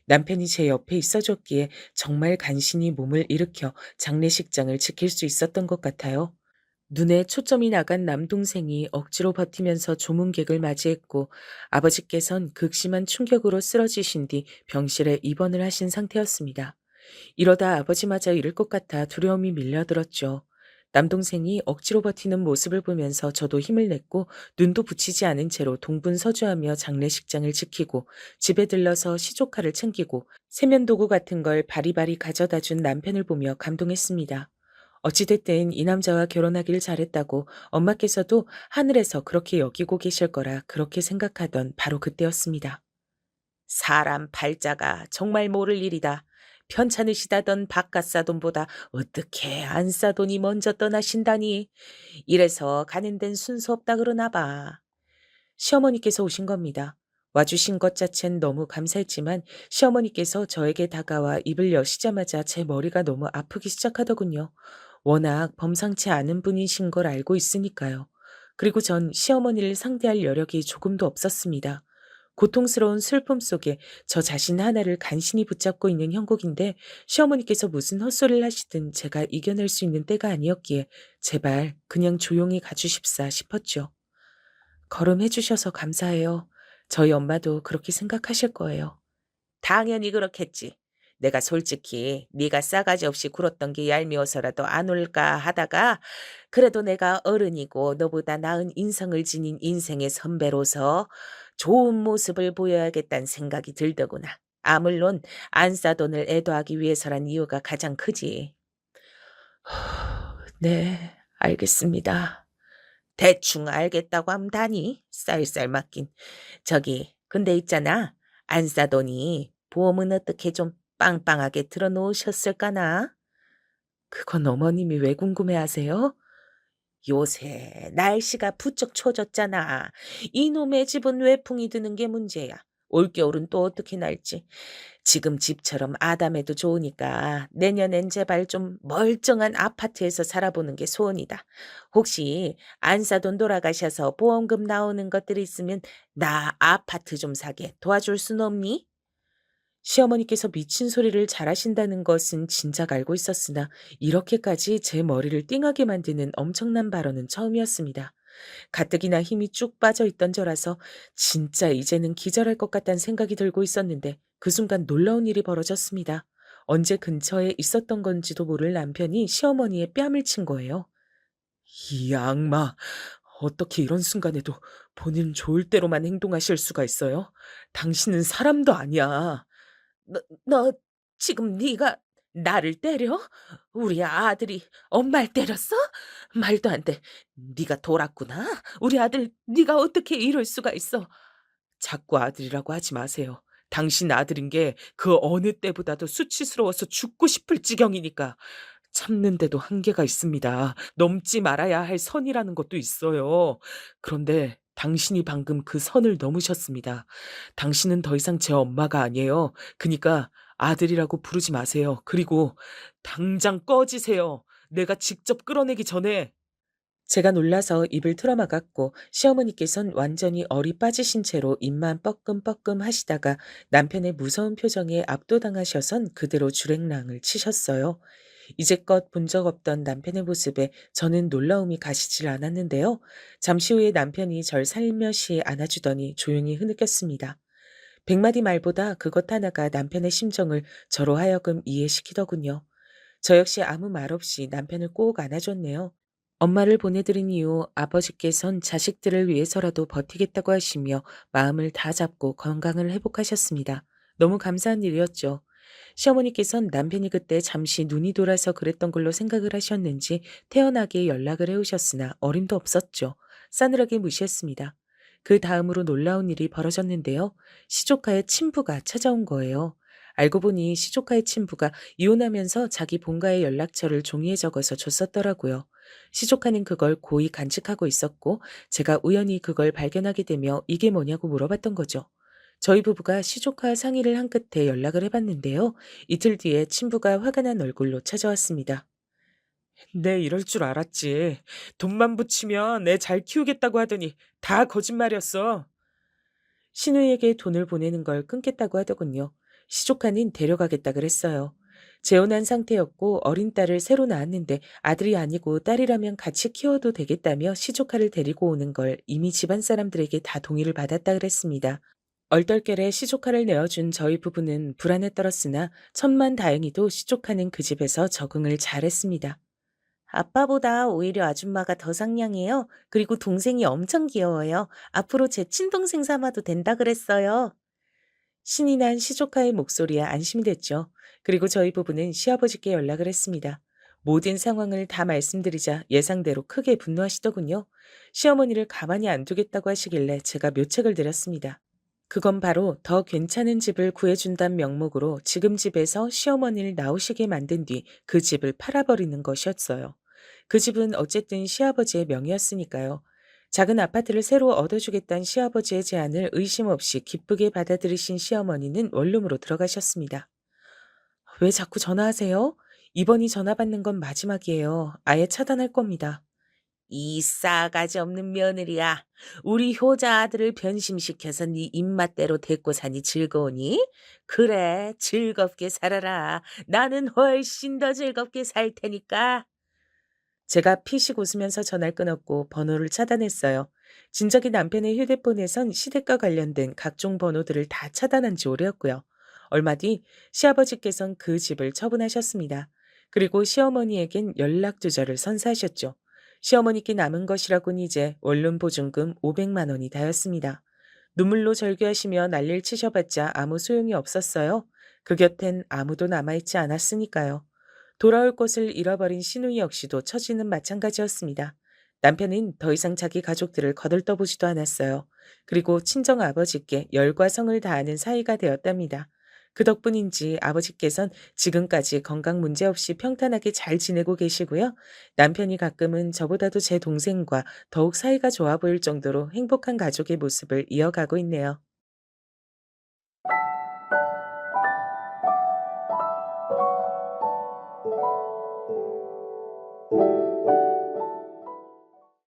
남편이 제 옆에 있어줬기에 정말 간신히 몸을 일으켜 장례식장을 지킬 수 있었던 것 같아요. 눈에 초점이 나간 남동생이 억지로 버티면서 조문객을 맞이했고 아버지께선 극심한 충격으로 쓰러지신 뒤 병실에 입원을 하신 상태였습니다. 이러다 아버지마저 잃을 것 같아 두려움이 밀려들었죠. 남동생이 억지로 버티는 모습을 보면서 저도 힘을 냈고 눈도 붙이지 않은 채로 동분서주하며 장례식장을 지키고 집에 들러서 시조카를 챙기고 세면도구 같은 걸 바리바리 가져다 준 남편을 보며 감동했습니다. 어찌됐든 이 남자와 결혼하길 잘했다고 엄마께서도 하늘에서 그렇게 여기고 계실 거라 그렇게 생각하던 바로 그때였습니다. 사람 팔자가 정말 모를 일이다. 편찮으시다던 바깥사돈보다 어떻게 안사돈이 먼저 떠나신다니. 이래서 가는 데는 순서 없다 그러나 봐. 시어머니께서 오신 겁니다. 와주신 것 자체는 너무 감사했지만 시어머니께서 저에게 다가와 입을 여시자마자 제 머리가 너무 아프기 시작하더군요. 워낙 범상치 않은 분이신 걸 알고 있으니까요. 그리고 전 시어머니를 상대할 여력이 조금도 없었습니다. 고통스러운 슬픔 속에 저 자신 하나를 간신히 붙잡고 있는 형국인데 시어머니께서 무슨 헛소리를 하시든 제가 이겨낼 수 있는 때가 아니었기에 제발 그냥 조용히 가주십사 싶었죠. 걸음해 주셔서 감사해요. 저희 엄마도 그렇게 생각하실 거예요. 당연히 그렇겠지. 내가 솔직히 네가 싸가지 없이 굴었던 게 얄미워서라도 안 올까 하다가 그래도 내가 어른이고 너보다 나은 인성을 지닌 인생의 선배로서 좋은 모습을 보여야겠다는 생각이 들더구나. 아, 물론 안 싸돈을 애도하기 위해서란 이유가 가장 크지. 네, 알겠습니다. 대충 알겠다고 하면 다니. 쌀쌀 맞긴. 저기 근데 있잖아. 안 싸더니 보험은 어떻게 좀 빵빵하게 들어놓으셨을까나? 그건 어머님이 왜 궁금해하세요? 요새 날씨가 부쩍 추워졌잖아. 이놈의 집은 외풍이 드는 게 문제야. 올겨울은 또 어떻게 날지. 지금 집처럼 아담해도 좋으니까 내년엔 제발 좀 멀쩡한 아파트에서 살아보는 게 소원이다. 혹시 안사돈 돌아가셔서 보험금 나오는 것들이 있으면 나 아파트 좀 사게 도와줄 순 없니? 시어머니께서 미친 소리를 잘하신다는 것은 진작 알고 있었으나 이렇게까지 제 머리를 띵하게 만드는 엄청난 발언은 처음이었습니다. 가뜩이나 힘이 쭉 빠져 있던 저라서 진짜 이제는 기절할 것 같다는 생각이 들고 있었는데 그 순간 놀라운 일이 벌어졌습니다. 언제 근처에 있었던 건지도 모를 남편이 시어머니의 뺨을 친 거예요. 이 악마, 어떻게 이런 순간에도 본인 좋을 대로만 행동하실 수가 있어요? 당신은 사람도 아니야. 너 지금 네가 나를 때려? 우리 아들이 엄마를 때렸어? 말도 안 돼. 네가 돌았구나. 우리 아들 네가 어떻게 이럴 수가 있어? 자꾸 아들이라고 하지 마세요. 당신 아들인 게 그 어느 때보다도 수치스러워서 죽고 싶을 지경이니까. 참는데도 한계가 있습니다. 넘지 말아야 할 선이라는 것도 있어요. 그런데 당신이 방금 그 선을 넘으셨습니다. 당신은 더 이상 제 엄마가 아니에요. 그니까 아들이라고 부르지 마세요. 그리고 당장 꺼지세요. 내가 직접 끌어내기 전에. 제가 놀라서 입을 틀어막았고 시어머니께선 완전히 얼이 빠지신 채로 입만 뻐끔뻐끔 하시다가 남편의 무서운 표정에 압도당하셔선 그대로 주랭랑을 치셨어요. 이제껏 본 적 없던 남편의 모습에 저는 놀라움이 가시질 않았는데요. 잠시 후에 남편이 절 살며시 안아주더니 조용히 흐느꼈습니다. 백마디 말보다 그것 하나가 남편의 심정을 저로 하여금 이해시키더군요. 저 역시 아무 말 없이 남편을 꼭 안아줬네요. 엄마를 보내드린 이후 아버지께선 자식들을 위해서라도 버티겠다고 하시며 마음을 다 잡고 건강을 회복하셨습니다. 너무 감사한 일이었죠. 시어머니께선 남편이 그때 잠시 눈이 돌아서 그랬던 걸로 생각을 하셨는지 태연하게 연락을 해오셨으나 어림도 없었죠. 싸늘하게 무시했습니다. 그 다음으로 놀라운 일이 벌어졌는데요. 시조카의 친부가 찾아온 거예요. 알고 보니 시조카의 친부가 이혼하면서 자기 본가의 연락처를 종이에 적어서 줬었더라고요. 시조카는 그걸 고이 간직하고 있었고 제가 우연히 그걸 발견하게 되며 이게 뭐냐고 물어봤던 거죠. 저희 부부가 시조카 상의를 한 끝에 연락을 해봤는데요. 이틀 뒤에 친부가 화가 난 얼굴로 찾아왔습니다. 내 이럴 줄 알았지. 돈만 붙이면 애 잘 키우겠다고 하더니 다 거짓말이었어. 신우에게 돈을 보내는 걸 끊겠다고 하더군요. 시조카는 데려가겠다 그랬어요. 재혼한 상태였고 어린 딸을 새로 낳았는데 아들이 아니고 딸이라면 같이 키워도 되겠다며 시조카를 데리고 오는 걸 이미 집안 사람들에게 다 동의를 받았다 그랬습니다. 얼떨결에 시조카를 내어준 저희 부부는 불안에 떨었으나 천만다행히도 시조카는 그 집에서 적응을 잘했습니다. 아빠보다 오히려 아줌마가 더 상냥해요. 그리고 동생이 엄청 귀여워요. 앞으로 제 친동생 삼아도 된다 그랬어요. 신이 난 시조카의 목소리에 안심이 됐죠. 그리고 저희 부부는 시아버지께 연락을 했습니다. 모든 상황을 다 말씀드리자 예상대로 크게 분노하시더군요. 시어머니를 가만히 안 두겠다고 하시길래 제가 묘책을 드렸습니다. 그건 바로 더 괜찮은 집을 구해준다는 명목으로 지금 집에서 시어머니를 나오시게 만든 뒤 그 집을 팔아버리는 것이었어요. 그 집은 어쨌든 시아버지의 명의였으니까요. 작은 아파트를 새로 얻어주겠다는 시아버지의 제안을 의심 없이 기쁘게 받아들이신 시어머니는 원룸으로 들어가셨습니다. 왜 자꾸 전화하세요? 이번이 전화 받는 건 마지막이에요. 아예 차단할 겁니다. 이 싸가지 없는 며느리야. 우리 효자 아들을 변심시켜서 네 입맛대로 데리고 사니 즐거우니? 그래, 즐겁게 살아라. 나는 훨씬 더 즐겁게 살 테니까. 제가 피식 웃으면서 전화를 끊었고 번호를 차단했어요. 진작에 남편의 휴대폰에선 시댁과 관련된 각종 번호들을 다 차단한 지 오래였고요. 얼마 뒤 시아버지께선 그 집을 처분하셨습니다. 그리고 시어머니에겐 연락 두절을 선사하셨죠. 시어머니께 남은 것이라고는 이제 원룸 보증금 500만 원이 다였습니다. 눈물로 절규하시며 난리를 치셔봤자 아무 소용이 없었어요. 그 곁엔 아무도 남아있지 않았으니까요. 돌아올 곳을 잃어버린 신우이 역시도 처지는 마찬가지였습니다. 남편은 더 이상 자기 가족들을 거들떠보지도 않았어요. 그리고 친정 아버지께 열과 성을 다하는 사이가 되었답니다. 그 덕분인지 아버지께선 지금까지 건강 문제 없이 평탄하게 잘 지내고 계시고요. 남편이 가끔은 저보다도 제 동생과 더욱 사이가 좋아 보일 정도로 행복한 가족의 모습을 이어가고 있네요.